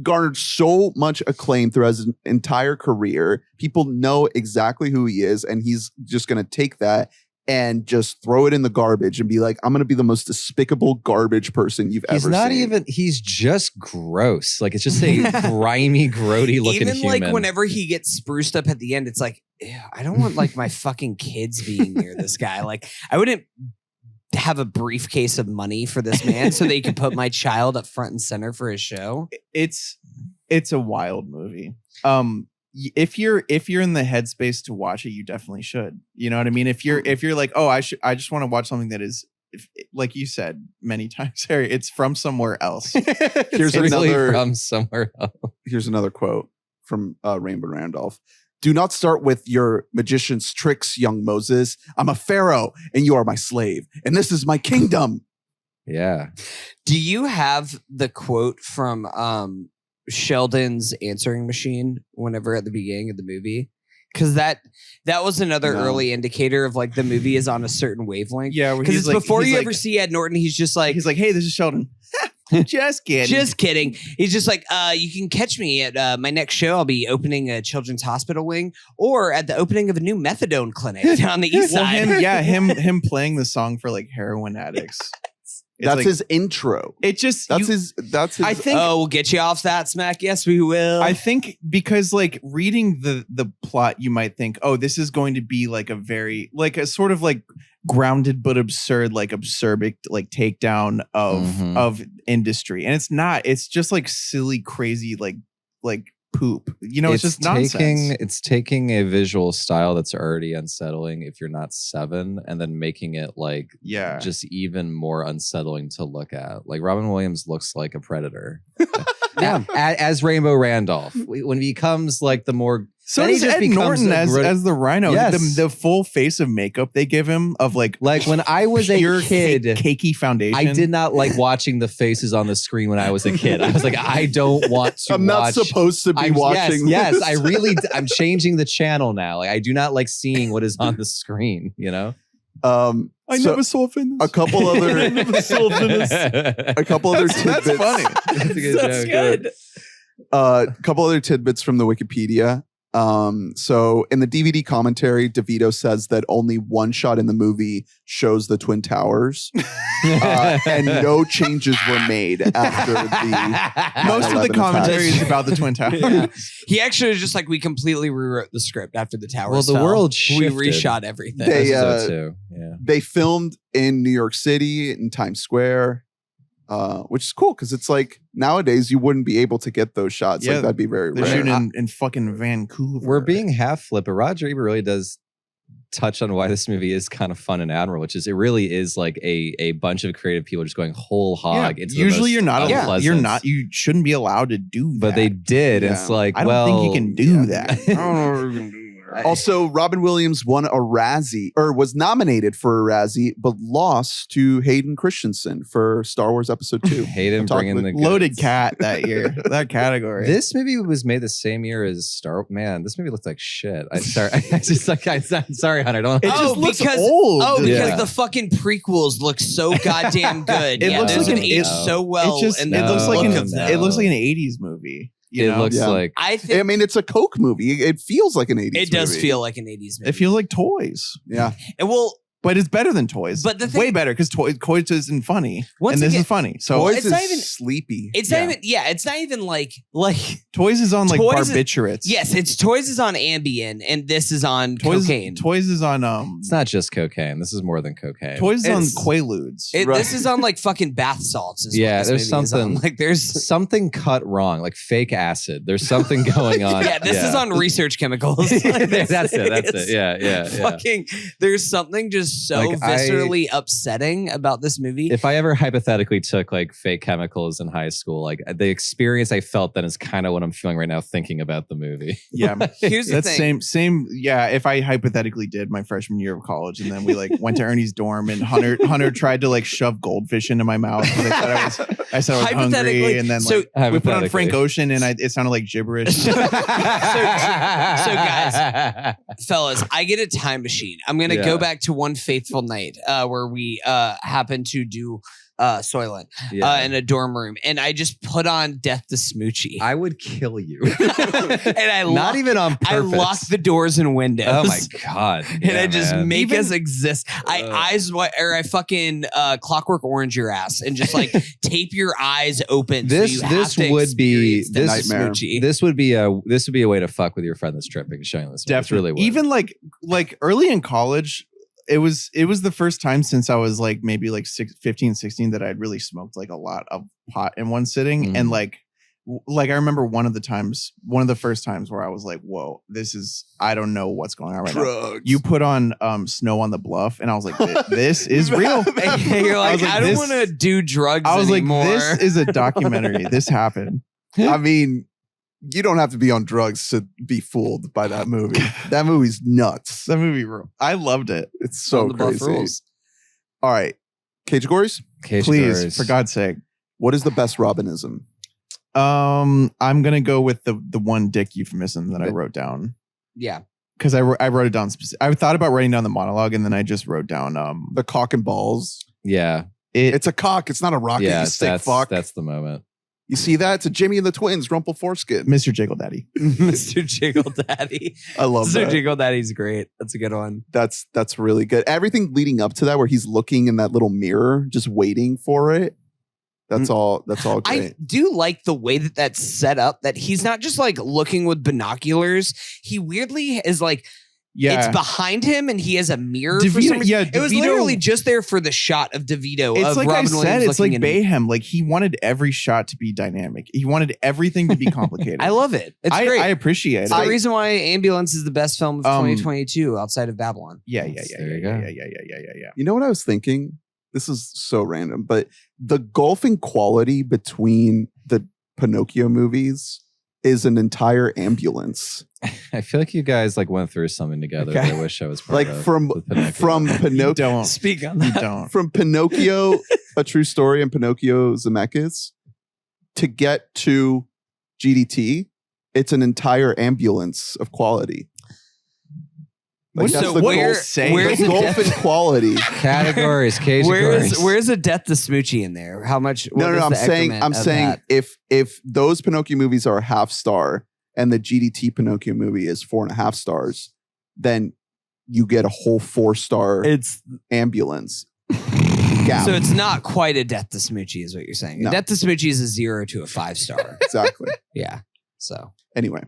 garnered so much acclaim throughout his entire career. People know exactly who he is, and he's just going to take that and just throw it in the garbage and be like, I'm going to be the most despicable garbage person you've ever seen. He's just gross. Like it's just a grimy, grody looking even human. Like whenever he gets spruced up at the end, it's like, I don't want like my fucking kids being near this guy. Like I wouldn't have a briefcase of money for this man so that he could put my child up front and center for his show. It's a wild movie. If you're in the headspace to watch it, you definitely should. You know what I mean? If you're like, oh, I just want to watch something that is, like you said many times, Harry, it's from somewhere else. Here's another from somewhere else. Here's another quote from Rainbow Randolph. Do not start with your magician's tricks, young Moses. I'm a pharaoh and you are my slave. And this is my kingdom. Yeah. Do you have the quote from Sheldon's answering machine whenever at the beginning of the movie? Because that was another early indicator of like the movie is on a certain wavelength. Yeah. Because it's like, before you ever see Ed Norton, he's like, hey, this is Sheldon. Just kidding. Just kidding. He's just like, you can catch me at my next show. I'll be opening a children's hospital wing or at the opening of a new methadone clinic on the east side. Him playing the song for like heroin addicts. That's like, his intro. That's his. I think. Oh, we'll get you off that smack. Yes, we will. I think because like reading the plot, you might think, oh, this is going to be like a very like a sort of like grounded but absurd, like acerbic like takedown of industry, and it's not. It's just like silly, crazy, like poop. You know, it's just nonsense. It's taking a visual style that's already unsettling if you're not 7 and then making it like just even more unsettling to look at. Like Robin Williams looks like a predator. As Rainbow Randolph. When he becomes like the more so does Ed Norton as the rhino. Yes. The full face of makeup they give him of like when I was a kid, cakey foundation. I did not like watching the faces on the screen when I was a kid. I was like, I don't want to. I'm not supposed to be watching. Yes, I really. I'm changing the channel now. Like I do not like seeing what is on the screen. You know. I never saw Finnis. A couple other tidbits. That's funny. That's good. A couple other tidbits from the Wikipedia. So in the DVD commentary, DeVito says that only one shot in the movie shows the Twin Towers, and no changes were made after the. Most of the commentary is about the Twin Towers. Yeah. He actually was just like, we completely rewrote the script after the towers. Well, the fell. world shifted. We reshot everything. They filmed in New York City in Times Square. which is cool because it's like nowadays you wouldn't be able to get those shots. Like that'd be very they're rare. shooting in fucking Vancouver. We're being half flip, but Roger Ebert really does touch on why this movie is kind of fun and admirable, which is it really is like a bunch of creative people just going whole hog. Into usually you're not unpleasant. you're not you shouldn't be allowed to do that. But they did. Yeah. It's like, I don't think you can do that. I don't know if we can do that. Also, Robin Williams won a Razzie, or was nominated for a Razzie, but lost to Hayden Christensen for Star Wars Episode 2. Hayden bringing the loaded goods. cat that year. That category. This movie was made the same year as Star. Man, this movie looked like shit. I'm sorry, I'm sorry, Hunter. Don't. It just looks because old. because the fucking prequels look so goddamn good. It looks those like have aged so well. It looks like it looks like an 80s movie. It looks like I mean, it's a Coke movie. It feels like an 80s movie. It does feel like an 80s movie. It feels like Toys. Yeah. And but it's better than Toys. But the thing, way better because Toys isn't funny, and this is funny. So Toys it's is not even sleepy. It's not even. Yeah, it's not even like Toys is on like Toys barbiturates. Yes, it's Toys is on Ambien, and this is on cocaine. Toys is on it's not just cocaine. This is more than cocaine. Toys is on Quaaludes. This is on like fucking bath salts. Is yeah, what this there's movie is on. something Like there's something cut wrong, like fake acid. There's something going on. Yeah, this is on research chemicals. Like, That's it. Yeah. Fucking, there's something just so Like, viscerally upsetting about this movie. If I ever hypothetically took like fake chemicals in high school, like the experience I felt then is kind of what I'm feeling right now thinking about the movie. Yeah, Here's the that's thing. same. Yeah, if I hypothetically did my freshman year of college, and then we like went to Ernie's dorm, and Hunter tried to like shove goldfish into my mouth. And I said I was hungry, and then like we put on Frank Ocean, and it sounded like gibberish. So guys, fellas, I get a time machine. I'm gonna go back to one fateful night where we happened to do Soylent in a dorm room, and I just put on Death to Smoochy. I would kill you. And I not even on purpose. I locked the doors and windows. Oh my god! And I just make us exist. I fucking Clockwork Orange your ass and just like tape your eyes open. This would be nightmare. This would be a way to fuck with your friend that's tripping, showing this. Definitely. Really would. Even like early in college, it was the first time since I was like maybe like 15, 16 that I'd really smoked like a lot of pot in one sitting. And like I remember one of the first times where I was like, whoa, I don't know what's going on right now. You put on Snow on the Bluff, and I was like, this is real. You're like, I don't want to do drugs anymore. Like, this is a documentary. This happened. I mean, you don't have to be on drugs to be fooled by that movie. That movie's nuts. That movie, I loved it. It's so crazy. All right. Cage Gories? Please, for God's sake. What is the best Robinism? I'm going to go with the one dick euphemism that I wrote down. Yeah. Because I wrote it down. I thought about writing down the monologue, and then I just wrote down the cock and balls. Yeah. It's a cock. It's not a rocket. Yeah, you sick fuck. That's the moment. You see that? It's a Jimmy and the Twins, Rumple Foreskin. Mr. Jiggle Daddy. Mr. Jiggle Daddy. I love Mr. that. Jiggle Daddy's great. That's a good one. That's really good. Everything leading up to that, where he's looking in that little mirror, just waiting for it. That's all great. I do like the way that that's set up, that he's not just like looking with binoculars. He weirdly is like, it's behind him, and he has a mirror. For some reason. It was literally just there for the shot of DeVito. It's of like Robin I said, Williams it's like looking Bayhem. Like he wanted every shot to be dynamic. He wanted everything to be complicated. I love it. It's great. I appreciate it. It's the reason why Ambulance is the best film of 2022 outside of Babylon. Yeah. You know what I was thinking? This is so random, but the gulfing quality between the Pinocchio movies is an entire ambulance. I feel like you guys like went through something together that I wish I was part like of. from Pinocchio. Don't speak on that. You don't. From Pinocchio, A True Story, and Pinocchio Zemeckis to get to GDT, it's an entire ambulance of quality. Like so where's the gulf in quality categories? Where's a Death to Smoochy in there? How much? No. I'm saying if those Pinocchio movies are a half star and the GDT Pinocchio movie is 4.5 stars, then you get a whole 4-star. It's ambulance. So it's not quite a Death to Smoochy, is what you're saying. No. Death to Smoochy is a 0 to a 5-star. Exactly. Yeah. So anyway.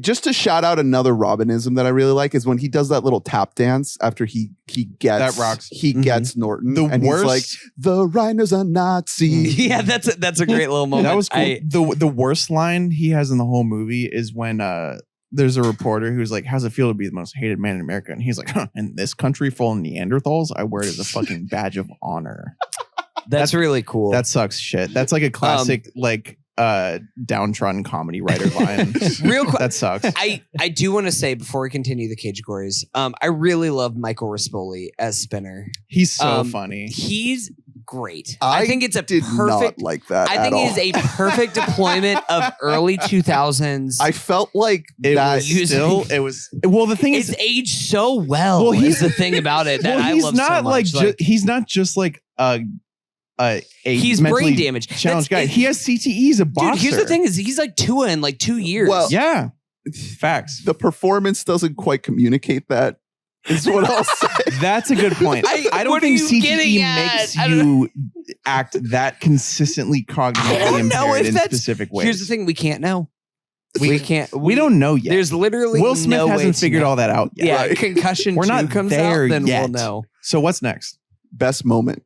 Just to shout out another Robinism that I really like is when he does that little tap dance after he gets that rocks. He gets Norton. The and worst, he's like, the rhino's a Nazi. Yeah, that's a great little moment. That was cool. The worst line he has in the whole movie is when there's a reporter who's like, how's it feel to be the most hated man in America? And he's like, in this country full of Neanderthals, I wear it as a fucking badge of honor. That's really cool. That sucks shit. That's like a classic downtrodden comedy writer line. Real quick, that sucks. I do want to say before we continue the cage categories, I really love Michael Rispoli as Spinner. He's so funny. He's great. I think it's a did perfect not like that. I think it is a perfect deployment of early 2000s. I felt like it was well. The thing is, it's aged so well. Well, he's the thing about it that I love so much. He's not just like he's brain damaged challenge guy. He has CTE. He's a boxer. Dude, here's the thing: is he's like Tua in like 2 years. Well, yeah, facts. The performance doesn't quite communicate that. Is what I'll say. That's a good point. I don't think CTE makes you act that consistently cognitively impaired in specific ways. Here's the thing: we can't know. We don't know yet. There's literally Will Smith hasn't figured all that out yet. Yeah, right? Concussion. We're not comes there out, then yet. we'll know. So what's next? Best moment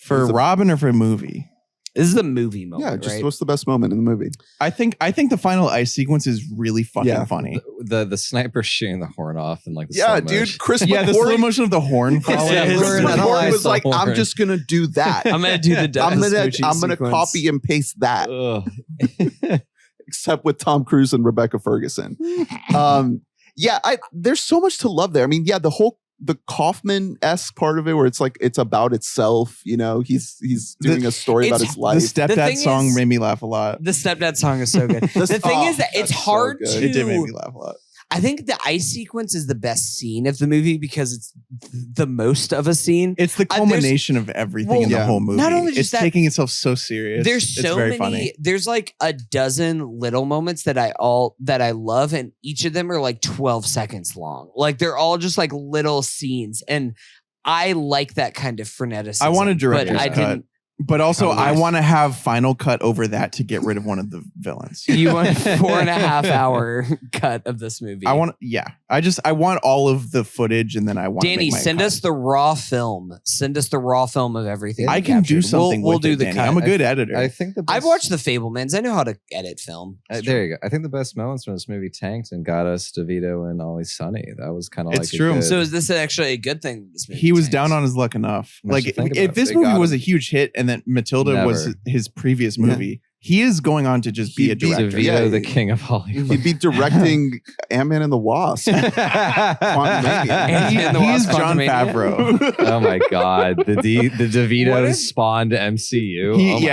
for Robin or for a movie? This is the movie moment. Yeah, just right? What's the best moment in the movie? I think the final ice sequence is really fucking funny. The sniper shooting the horn off and like the dude, Chris McQuarrie, the slow motion of the horn. Chris McQuarrie was like, I'm just gonna do that. I'm gonna do the I'm gonna copy and paste that. Except with Tom Cruise and Rebecca Ferguson. There's so much to love there. I mean, the Kaufman-esque part of it where it's like it's about itself, you know, he's doing a story about his life. The Stepdad song made me laugh a lot. The Stepdad song is so good. The thing is that it's hard to... It did make me laugh a lot. I think the ice sequence is the best scene of the movie because it's the most of a scene. It's the culmination of everything in the whole movie. Not only just it's taking itself so serious. There's so very many. Funny. There's like a dozen little moments that I love, and each of them are like 12 seconds long. Like they're all just like little scenes, and I like that kind of freneticism. I want to direct, but I didn't. But also, I want to have Final Cut over that to get rid of one of the villains. You want a 4.5 hour cut of this movie? I want all of the footage, and then I want Danny, send us the raw film. Send us the raw film of everything. I can do something. We'll do the Danny. cut. I'm a good editor. I think I've watched The Fabelmans. I know how to edit film. There you go. I think the best moments from this movie tanked and got us DeVito and Always Sunny. That was kind of like true. So is this actually a good thing? This movie he was down on his luck enough. Like if this movie was a huge hit and then Matilda was his previous movie, he is going on to just be a director. DeVito, the king of Hollywood. He'd be directing Ant-Man and the Wasp. He's John Favreau. Oh my God. The DeVito spawned MCU. He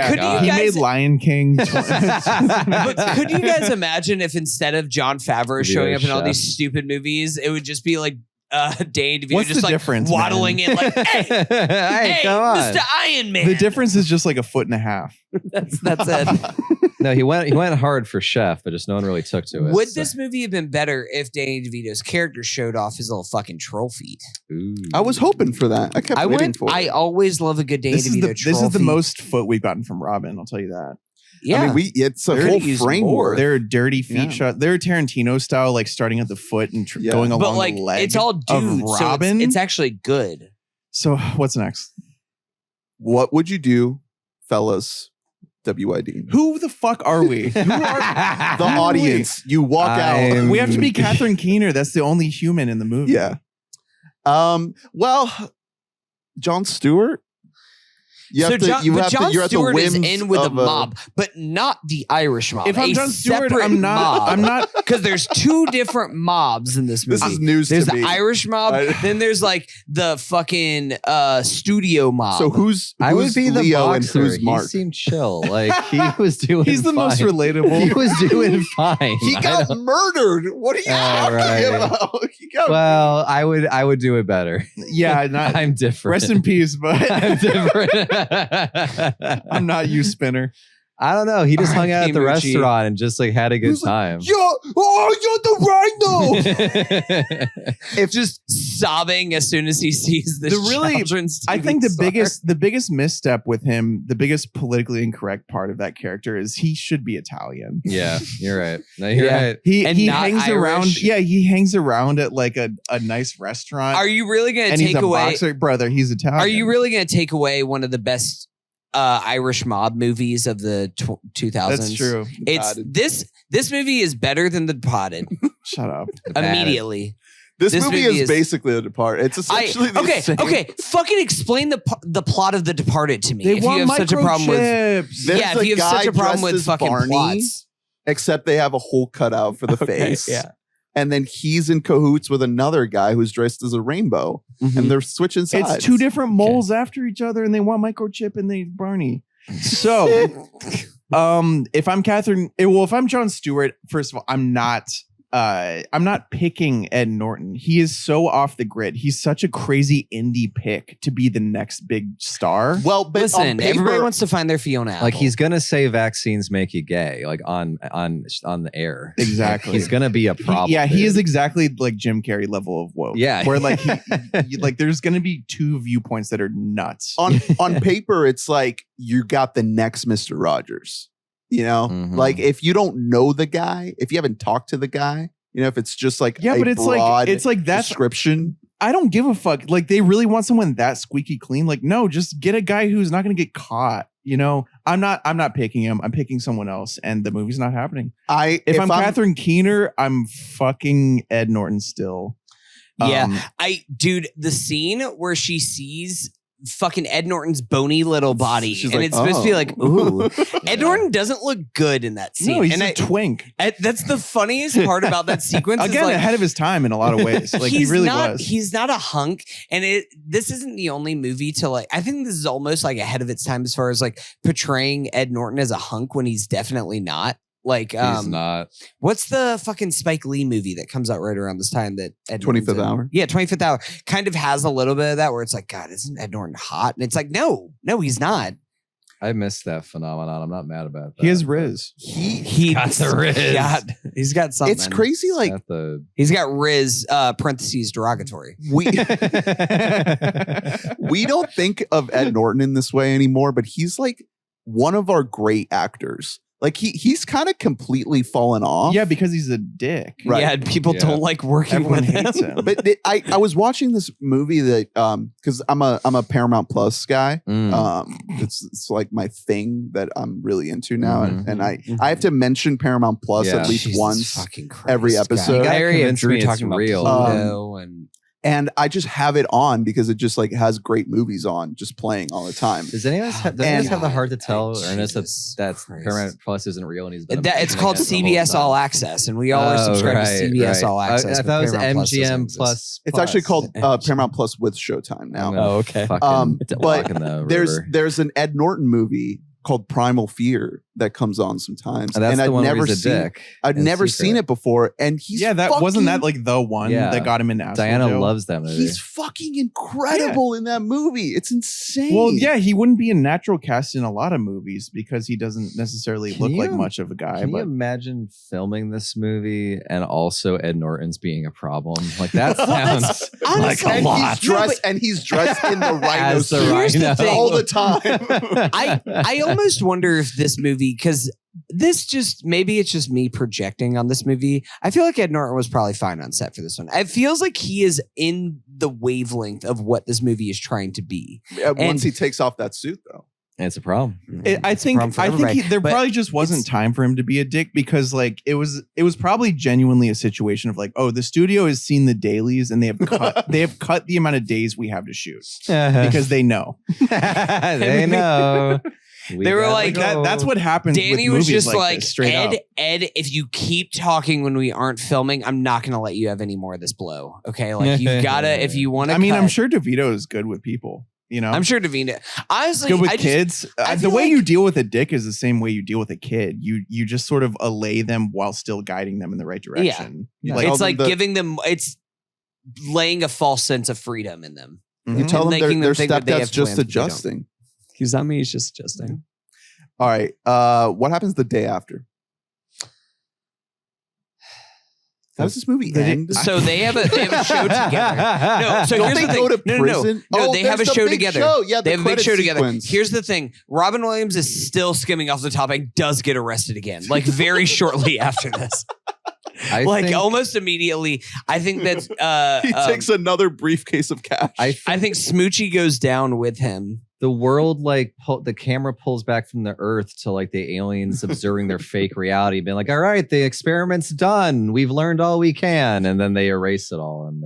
made Lion King. But could you guys imagine if instead of John Favreau showing up in all these stupid movies, it would just be like Danny DeVito just like difference, waddling in like, hey, come on. Mr. Iron Man. The difference is just like a foot and a half. That's it. No, he went hard for Chef, but just no one really took to it. Would this movie have been better if Danny DeVito's character showed off his little fucking troll feet? Ooh. I was hoping for that. I kept waiting for it. I always love a good Danny DeVito troll This is the feet. most foot we've gotten from Robin, I'll tell you that. Yeah, I mean, it's a whole framework. There are dirty feet shots. They're Tarantino style, like starting at the foot and going along the leg. It's all dude. Robin. So it's actually good. So what's next? What would you do, fellas? WID. Who the fuck are we? Who are the audience? You walk out. We have to be Catherine Keener. That's the only human in the movie. Yeah. Well, Jon Stewart. Jon Stewart is in with the mob, but not the Irish mob. If I'm Jon Stewart, I'm not because there's two different mobs in this movie. This is news There's to me. the Irish mob, then there's like the fucking studio mob. So who's I would be the Leo boxer. And who's Mark? He seemed chill. Like he was doing. He's the most relatable. He was doing fine. He got murdered. What are you talking about? Well, I would do it better. Yeah, I'm different. Rest in peace, but I'm different. I'm not you, Spinner. I don't know. He just hung out at the restaurant and just like had a good time. You're the rhino. If just sobbing as soon as he sees the children's TV I think star. the biggest misstep with him, the biggest politically incorrect part of that character is he should be Italian. Yeah, you're right. No, you're right. He not hangs Irish. around. Yeah, he hangs around at like a nice restaurant. Are you really going to and take he's a away? boxer, brother. He's Italian. Are you really going to take away one of the best Irish mob movies of the 2000s? That's true. It's this movie is better than The Departed. Shut up. Immediately. This movie is basically The Departed. It's essentially the same. Okay. Fucking explain the plot of The Departed to me. They if want you have such a problem with, microchips. There's if you have such a problem with fucking Barney, plots. except they have a hole cut out for the face. Yeah. And then he's in cahoots with another guy who's dressed as a rainbow, and they're switching sides. It's two different moles after each other, and they want microchip and they Barney. So, if I'm if I'm Jon Stewart, first of all, I'm not picking Ed Norton. He is so off the grid. He's such a crazy indie pick to be the next big star. Well, but listen, everybody wants to find their Fiona Apple. Like he's gonna say vaccines make you gay, like on the air. Exactly. He's gonna be a problem. He is exactly like Jim Carrey level of woke. Yeah. Where like like there's gonna be two viewpoints that are nuts. On paper, it's like you got the next Mr. Rogers. You know, like if you don't know the guy, if you haven't talked to the guy, you know, if it's just like but it's like that description. I don't give a fuck. Like they really want someone that squeaky clean. Like no, just get a guy who's not going to get caught. You know, I'm not picking him. I'm picking someone else, and the movie's not happening. If I'm Catherine Keener, I'm fucking Ed Norton still. Yeah, dude, the scene where she sees fucking Ed Norton's bony little body, She's and like, it's supposed to be like, ooh. Ed Norton doesn't look good in that scene. No, he's a twink. That's the funniest part about that sequence. Again, is like, ahead of his time in a lot of ways. Like he really was. He's not a hunk, and this isn't the only movie to like. I think this is almost like ahead of its time as far as like portraying Ed Norton as a hunk when he's definitely not. Like, he's not. What's the fucking Spike Lee movie that comes out right around this time that Ed 25th Hour? Yeah, 25th Hour kind of has a little bit of that where it's like, God, isn't Ed Norton hot? And it's like, no, he's not. I missed that phenomenon. I'm not mad about that. He has Riz. He's got the Riz. He's got something. It's crazy. Like he's got Riz parentheses derogatory. We don't think of Ed Norton in this way anymore, but he's like one of our great actors. Like he's kind of completely fallen off. Yeah, because he's a dick. Right. Yeah, people don't like working Everyone with hates him. But I was watching this movie that because I'm a Paramount Plus guy. It's like my thing that I'm really into now, and I have to mention Paramount Plus at least once every episode. Larry and Drew it's talking about real. Pluto and I just have it on because it just like has great movies on, just playing all the time. Does anyone have the heart to tell Ernest that Paramount Plus isn't real and he's been it's called CBS All Access, and we all are subscribed to CBS All Access. I thought it was MGM Plus. It's actually called Paramount Plus with Showtime now. Oh, okay. But there's an Ed Norton movie called Primal Fear that comes on sometimes, and I'd never seen it before. And he's wasn't that like the one that got him in Asshole Diana Joe? Loves that movie. He's fucking incredible in that movie. It's insane. Well, yeah, he wouldn't be a natural cast in a lot of movies because he doesn't necessarily look like much of a guy. Can you imagine filming this movie and also Ed Norton's being a problem? Like that sounds like a lot. He's dressed in the rhino suit all the time. I almost wonder if this movie, because maybe it's just me projecting on this movie. I feel like Ed Norton was probably fine on set for this one. It feels like he is in the wavelength of what this movie is trying to be. Once he takes off that suit, though. It's a problem. I think there probably just wasn't time for him to be a dick because like it was probably genuinely a situation of like, oh, the studio has seen the dailies and they have cut the amount of days we have to shoot because they know. They know. They were like, that's what happens. Danny with was just like Ed, if you keep talking when we aren't filming, I'm not going to let you have any more of this blow. Okay. Like you've got to, if you want to. I mean, I'm sure DeVito is good with people. You know, I'm sure DeVito. Honestly, good with kids. The way you deal with a dick is the same way you deal with a kid. You just sort of allay them while still guiding them in the right direction. Yeah. It's like giving them. It's laying a false sense of freedom in them. You tell them their stepdad's just adjusting. He's not me. He's just adjusting. All right. What happens the day after? How does this movie end? So they have a show together. No, so Don't here's they the thing. go to prison? No, they have a show together. Yeah, they have a big show together. sequence. Here's the thing. Robin Williams is still skimming off the topic, does get arrested again, like very shortly after this. Almost immediately. I think that's he takes another briefcase of cash. I think Smoochy goes down with him. The world, the camera pulls back from the earth to the aliens observing their fake reality, being like, all right, the experiment's done. We've learned all we can. And then they erase it all and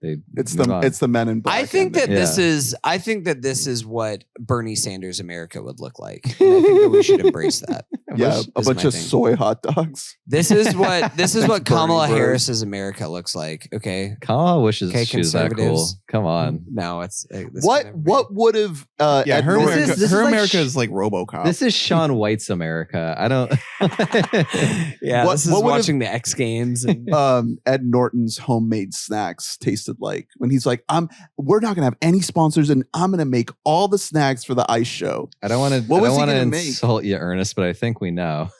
it's the Men in Black. I think that this is what Bernie Sanders America would look like. And I think that we should embrace that. Yeah, a bunch of soy hot dogs. This is what Kamala Harris's America looks like. Okay, Kamala wishes she was that cool. Come on. No, it's what would have her America is like RoboCop. This is Shaun White's America. I don't. This is watching the X Games. And Ed Norton's homemade snacks tasted like when he's like, we're not gonna have any sponsors, and I'm gonna make all the snacks for the ice show. I don't want to insult you, Ernest, but I think we know.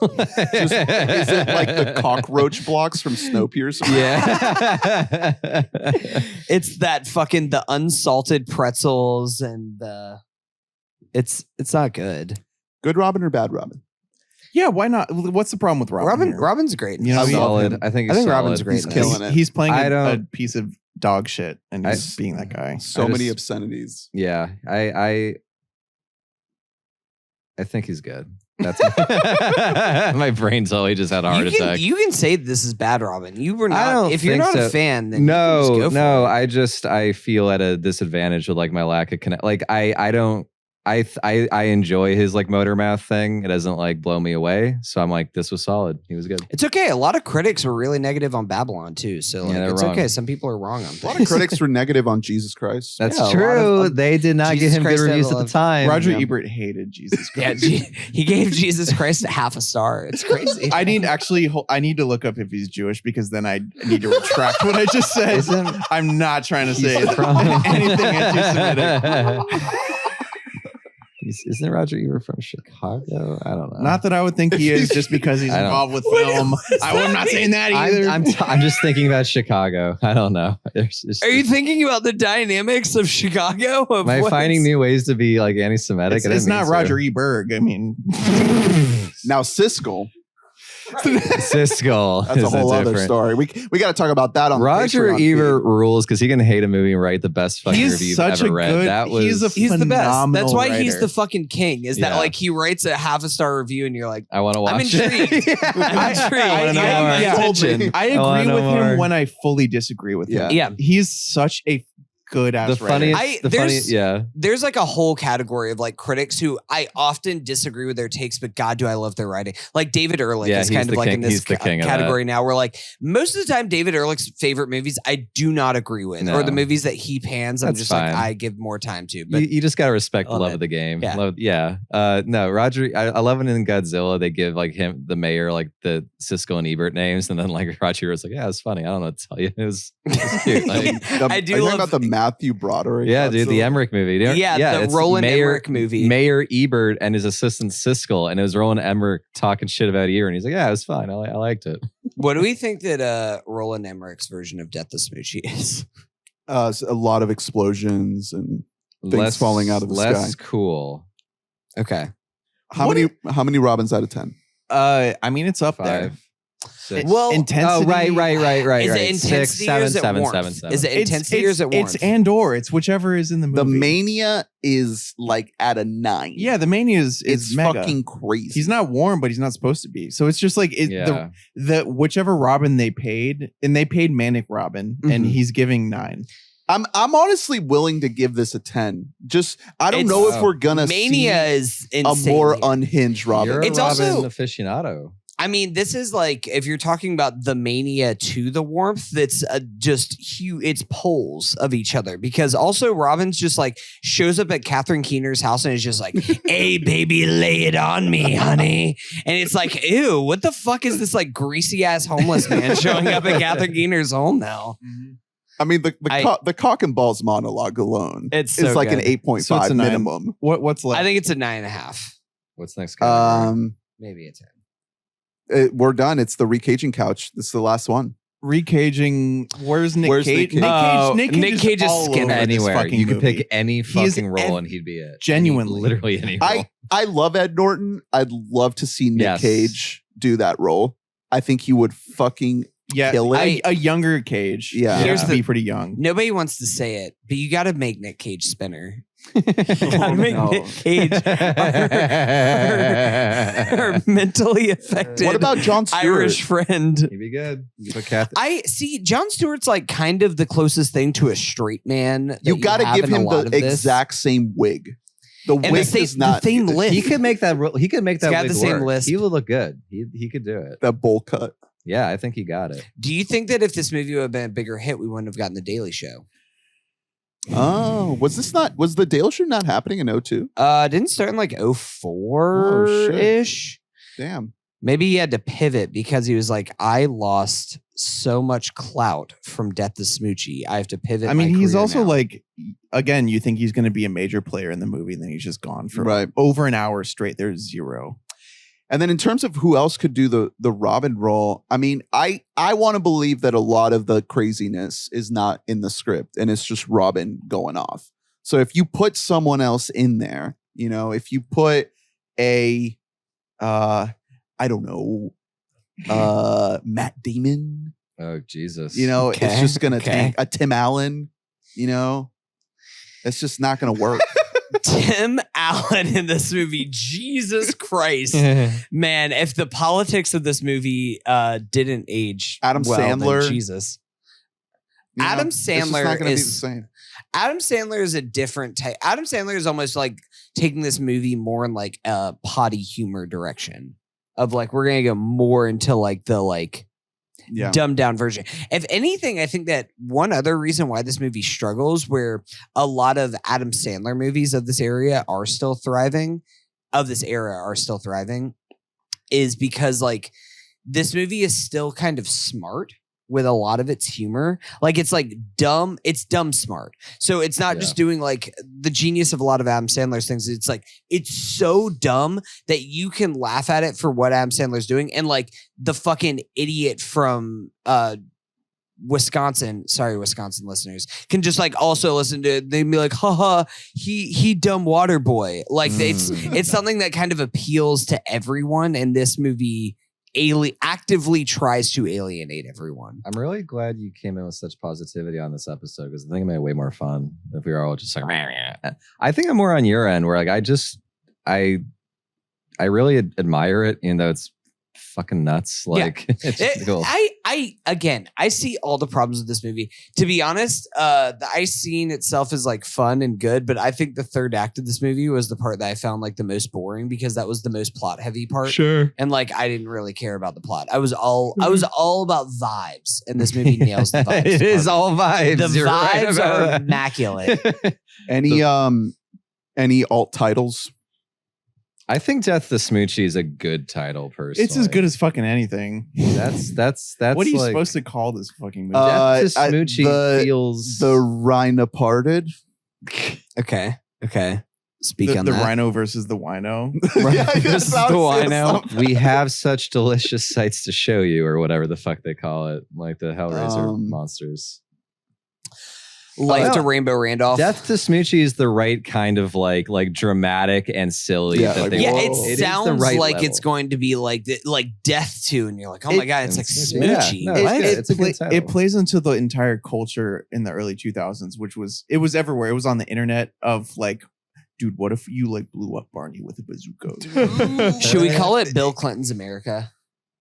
Is it like the cockroach blocks from Snowpiercer? Yeah. It's that fucking the unsalted pretzels and it's not good. Good Robin or bad Robin? Yeah, why not? What's the problem with Robin? Robin's great. You know, solid. I think Robin's great. He's killing it. He's playing a piece of dog shit and he's being that guy. So many obscenities. Yeah, I think he's good. That's my brain totally just had a heart attack. You can say this is bad, Robin. You were not. If you're not a fan, then no. I feel at a disadvantage with my lack of connect. I enjoy his motor mouth thing. It doesn't blow me away. So I'm like, this was solid. He was good. It's okay. A lot of critics were really negative on Babylon too. So it's wrong. okay. Some people are wrong on things. A lot of critics were negative on Jesus Christ. That's true. They did not give him good reviews at the time. Roger Ebert hated Jesus Christ. He gave Jesus Christ half a star. It's crazy. I need to look up if he's Jewish because then I need to retract what I just said. I'm not trying to say anything anti-Semitic. Isn't Roger Ebert from Chicago? I don't know. Not that I would think he is just because he's involved with film. I'm not saying that either. I'm just thinking about Chicago. I don't know. Are you thinking about the dynamics of Chicago? Am I finding new ways to be anti-Semitic? It's not Roger Ebert. I mean, now Siskel. Siskel. That's a whole other story. We got to talk about that on Roger Ebert rules because he can hate a movie and write the best fucking review you've ever read. He's the best. That's why he's the writer. fucking king. Is that he writes a half a star review and you're like, I want to watch I'm intrigued. I'm intrigued. I agree with him when I fully disagree with him. Yeah. He's such a good ass writer. There's a whole category of critics who I often disagree with their takes, but God, do I love their writing. David Ehrlich is kind of in this category now where most of the time David Ehrlich's favorite movies I do not agree with, or the movies that he pans, I'm just fine. I give more time to. But you just got to respect the love of the game. Yeah. No, Roger, I love it in Godzilla. They give him, the mayor, the Siskel and Ebert names, and then Roger was like, yeah, it's funny. I don't know what to tell you. It was cute. I do love about the Matthew Broderick. Yeah, dude, the Emmerich movie. The Roland Emmerich movie. Mayor Ebert and his assistant Siskel, and it was Roland Emmerich talking shit about Ebert, and he's like, yeah, it was fine. I liked it. What do we think that Roland Emmerich's version of Death the Smoochy is? A lot of explosions and things falling out of the sky. Less cool. Okay. How many Robins out of 10? I mean, it's up 5. there. 6. Well, intensity. Oh, right. Is it intensity or is it warmth? 7. Is it intensity or is it warmth? It's and/or. It's whichever is in the movie. The mania is at a 9. Yeah, the mania is mega. Fucking crazy. He's not warm, but he's not supposed to be. So it's just the whichever Robin they paid, and they paid Manic Robin, and he's giving 9. I'm honestly willing to give this a 10. Just I don't know if we're gonna Mania is a more unhinged Robin. You're it's Robin also aficionado. I mean, this is if you're talking about the mania to the warmth, that's just huge. It's poles of each other because also Robin's just shows up at Catherine Keener's house and is just like, hey, baby, lay it on me, honey. And it's ew, what the fuck is this greasy ass homeless man showing up at Catherine Keener's home now? I mean, the cock and balls monologue alone is an 8.5 minimum. What's left? I think it's a 9.5. What's next category? Maybe a 10. We're done. It's the recaging couch. This is the last one. Recaging. Where's Nick Cage? Nick Cage is skin anywhere. You could movie. pick any fucking role and he'd be it. Genuinely. Literally any role. I love Ed Norton. I'd love to see Nick Cage do that role. I think he would fucking kill it. A younger Cage. Yeah. Here's be pretty young. Nobody wants to say it, but you got to make Nick Cage Spinner. Nick Cage our mentally affected. What about Jon Stewart? Irish friend? He'd be good. I see. Jon Stewart's like kind of the closest thing to a straight man. You got to give him the exact same wig. The wig is not the same lift. He could make that. He could make that. Got wig the same work. list. He would look good. He could do it. That bowl cut. Yeah, I think he got it. Do you think that if this movie would have been a bigger hit, we wouldn't have gotten the Daily Show? Oh, was the Daily Show not happening in 2002? Didn't start in like 04-ish. Damn. Maybe he had to pivot because he was like, I lost so much clout from Death to Smoochy. I have to pivot. I mean, he's also now. like, again, you think he's going to be a major player in the movie, and then he's just gone for over an hour straight. There's zero. And then in terms of who else could do the Robin role, I mean, I want to believe that a lot of the craziness is not in the script and it's just Robin going off. So if you put someone else in there, you know, if you put I don't know, Matt Damon. Oh, Jesus. You know, it's just going to tank a Tim Allen, you know, it's just not going to work. Tim Allen in this movie, Jesus Christ, man! If the politics of this movie didn't age, Adam Sandler, then Jesus, Adam Sandler not gonna is be the same. Adam Sandler is a different type. Adam Sandler is almost like taking this movie more in like a potty humor direction of like we're gonna go more into like the dumbed down version. If anything, I think that one other reason why this movie struggles, where a lot of Adam Sandler movies of this era are still thriving, is because like this movie is still kind of smart with a lot of its humor. Like it's like dumb, it's dumb smart. So it's not just doing like the genius of a lot of Adam Sandler's things. It's like, it's so dumb that you can laugh at it for what Adam Sandler's doing. And like the fucking idiot from Wisconsin, sorry, Wisconsin listeners, can just like also listen to it. They'd be like, haha, he dumb water boy. Like it's something that kind of appeals to everyone. And this movie actively tries to alienate everyone. I'm really glad you came in with such positivity on this episode because I think it made it way more fun if we were all just like, I think I'm more on your end where like I really admire it, even though it's fucking nuts. Like it's cool. I see all the problems with this movie. To be honest, the ice scene itself is like fun and good, but I think the third act of this movie was the part that I found like the most boring because that was the most plot heavy part. Sure. And like I didn't really care about the plot. I was all about vibes, and this movie nails the vibes. It is all vibes. The You're vibes right are that. immaculate. Any alt titles? I think Death to Smoochy is a good title, personally. It's as good as fucking anything. That's what are you like, supposed to call this fucking movie? Death to Smoochy feels the Rhino Parted. Okay. Speak on the that. rhino versus the wino. Versus the wino. We have such delicious sights to show you, or whatever the fuck they call it, like the Hellraiser monsters. Life to Rainbow Randolph. Death to Smoochy is the right kind of like dramatic and silly. It sounds like it's going to be like Death to, and you're like, oh my god, it's like Smoochy. It's a good title. It plays into the entire culture in the early 2000s, which was everywhere. It was on the internet of like, dude, what if you like blew up Barney with a bazooka? Should we call it Bill Clinton's America?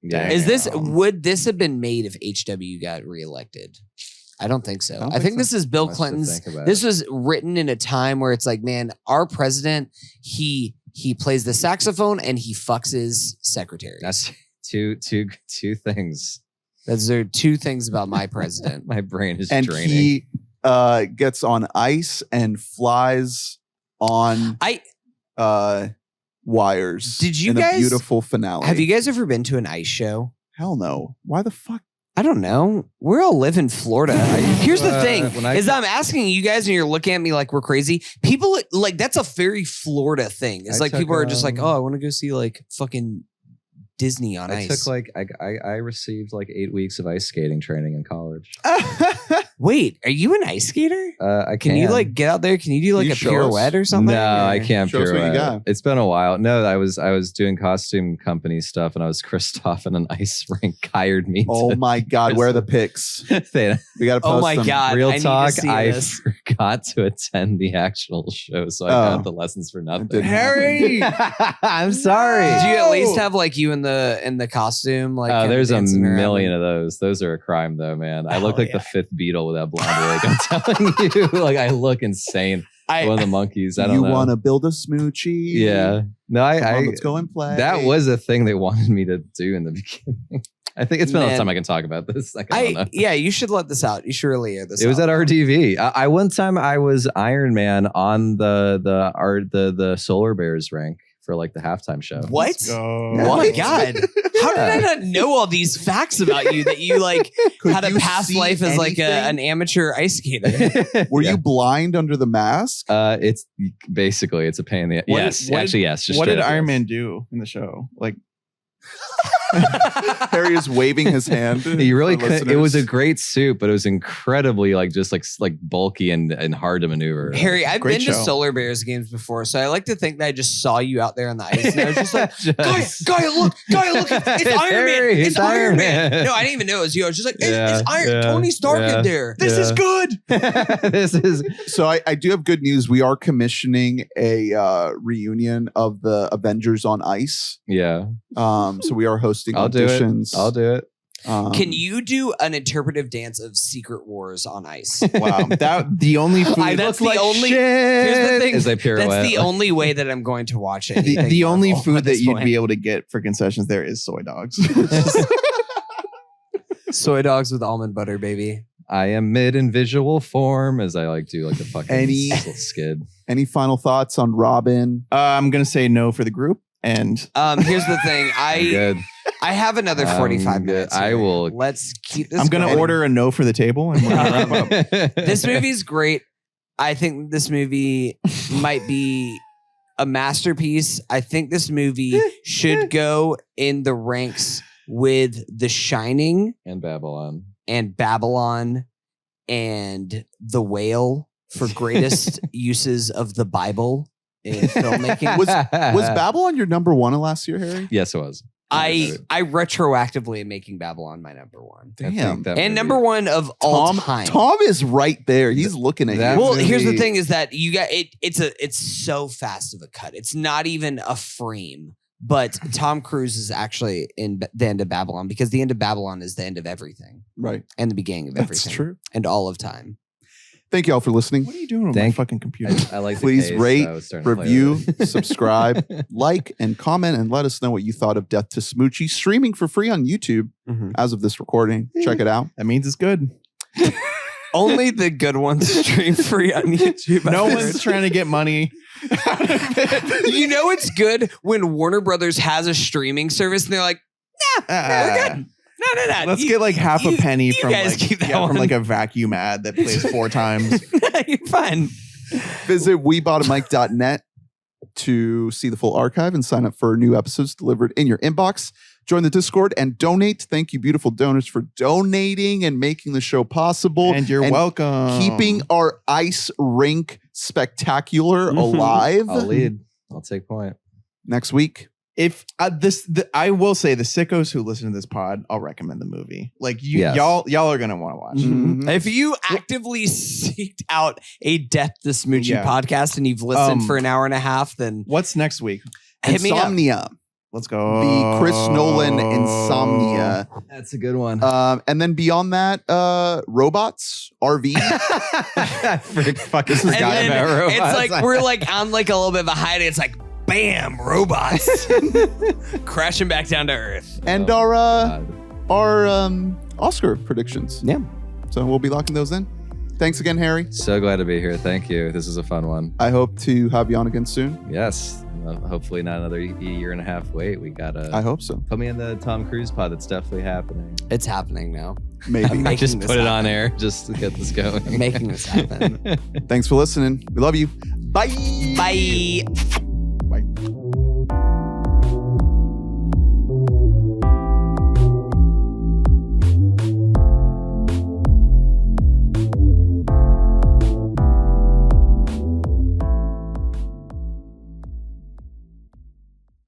Yeah. Would this have been made if HW got reelected? I don't think so. I think this is Bill Clinton's. This was written in a time where it's like, man, our president, he plays the saxophone and he fucks his secretary. That's two things. Those are two things about my president. My brain is and draining. He gets on ice and flies on wires. Did you in guys? A beautiful finale. Have you guys ever been to an ice show? Hell no. Why the fuck? I don't know. We all live in Florida. Here's the thing: I'm asking you guys, and you're looking at me like we're crazy. People like that's a very Florida thing. It's like people are just like, oh, I want to go see like fucking Disney on ice. I received like 8 weeks of ice skating training in college. Wait, are you an ice skater? Can you like get out there? Can you do like a pirouette or something? No, I can't Show us what you pirouette. got. It's been a while. No, I was doing costume company stuff, and I was Christoph in an ice rink hired me. Oh my God, where are the pics? We got to post Oh my them. God. Real I need to talk, see I this. forgot to attend the actual show, so I got the lessons for nothing. didn't Harry! I'm sorry. Did you at least have like you in the costume? Like kinda there's a dancing around? million of those. Those are a crime, though, man. I look Hell like the fifth Beatle with that blonde wig. I'm telling you, like I look insane. One of the monkeys. I don't know. You want to build a Smoochy? Yeah. No, let's go and play. That was a thing they wanted me to do in the beginning. I think it's been a long time I can talk about this. I don't know. Yeah, you should let this out. You should really air this. It was at RTV. I one time I was Iron Man on the Solar Bears rink for like the halftime show. What? Oh my God. How did I not know all these facts about you that you like had a past life as like an amateur ice skater? Were you blind under the mask? It's basically it's a pain in the yes. Just what did up, Iron yes. Man do in the show? Like Harry is waving his hand. He really for could. It was a listeners. great suit, but it was incredibly like bulky and hard to maneuver. Harry, I've Great been to show. Solar Bears games before, so I like to think that I just saw you out there on the ice. And I was just like, guy, look, it's Iron Harry, Man. it's Iron Man. No, I didn't even know it was you. I was just like, Yeah, it's Iron yeah, Tony Stark yeah, in there. This yeah. is good. This is So I do have good news. We are commissioning a reunion of the Avengers on Ice. yeah. So we are hosting I'll do auditions. it. I'll do it. Can you do an interpretive dance of Secret Wars on ice? wow, that the only food. That's the only. Shit. Here's the thing. As they pirouette. That's the only way that I'm going to watch it. the only food that you'd be able to get for concessions there is soy dogs. Soy dogs with almond butter, baby. I am mid in visual form as I like do like the fucking Any- little skid. Any final thoughts on Robin? I'm gonna say no for the group, and Here's the thing. I'm good. I have another 45 good. minutes. I here. will- Let's keep this. I'm gonna going. order a no for the table, and we're gonna wrap up. This movie's great. I think this movie might be a masterpiece. I think this movie should go in the ranks with The Shining and Babylon. and Babylon and The Whale for greatest uses of the Bible in filmmaking. Was Babylon your number one of last year, Harry? Yes, it was. I retroactively am making Babylon my number one. I think Damn. that And movie- number one of all time. Tom is right there. He's looking at That you. Well, here's the movie- thing: is that you got it. It's so fast of a cut. It's not even a frame. But Tom Cruise is actually in the end of Babylon because the end of Babylon is the end of everything Right. and the beginning of everything. That's true. And all of time. Thank you all for listening. What are you doing with my Thank- fucking computer? I like the Please case, rate, so I was starting to play review, with it. subscribe, like, and comment, and let us know what you thought of Death to Smoochy, streaming for free on YouTube as of this recording. Check it out. That means it's good. Only the good ones stream free on YouTube. No one's trying to get money. You know it's good when Warner Brothers has a streaming service and they're like, we're good. No. Let's get like half a penny you from guys like, keep that from one. like a vacuum ad that plays 4 times. You're fine. Visit weboughtamic.net to see the full archive and sign up for new episodes delivered in your inbox. Join the Discord and donate. Thank you, beautiful donors, for donating and making the show possible. And you're welcome. Keeping our ice rink spectacular alive. I'll lead. I'll take point. Next week. If I will say the sickos who listen to this pod, I'll recommend the movie. Like Yes. y'all are gonna want to watch. Mhm. If you actively seeked out a Death to Smoochy Yeah. podcast and you've listened for an hour and a half, then What's next week? hit me up. Insomnia. Let's go. The Chris Nolan Insomnia. That's a good one. And then beyond that, robots, RV. Fuck, this is And guy then about robots. it's like we're like on like a little bit of a hiatus. It's like bam, robots crashing back down to earth. And Oh, our God. Oscar predictions. Yeah. So we'll be locking those in. Thanks again, Harry. So glad to be here. Thank you. This is a fun one. I hope to have you on again soon. Yes. Hopefully not another year and a half wait. We gotta I hope so. put me in the Tom Cruise pod. That's definitely happening. It's happening now. Maybe. I'm making Just this put it on happen. air just to get this going. Making this happen. Thanks for listening. We love you. Bye. Bye.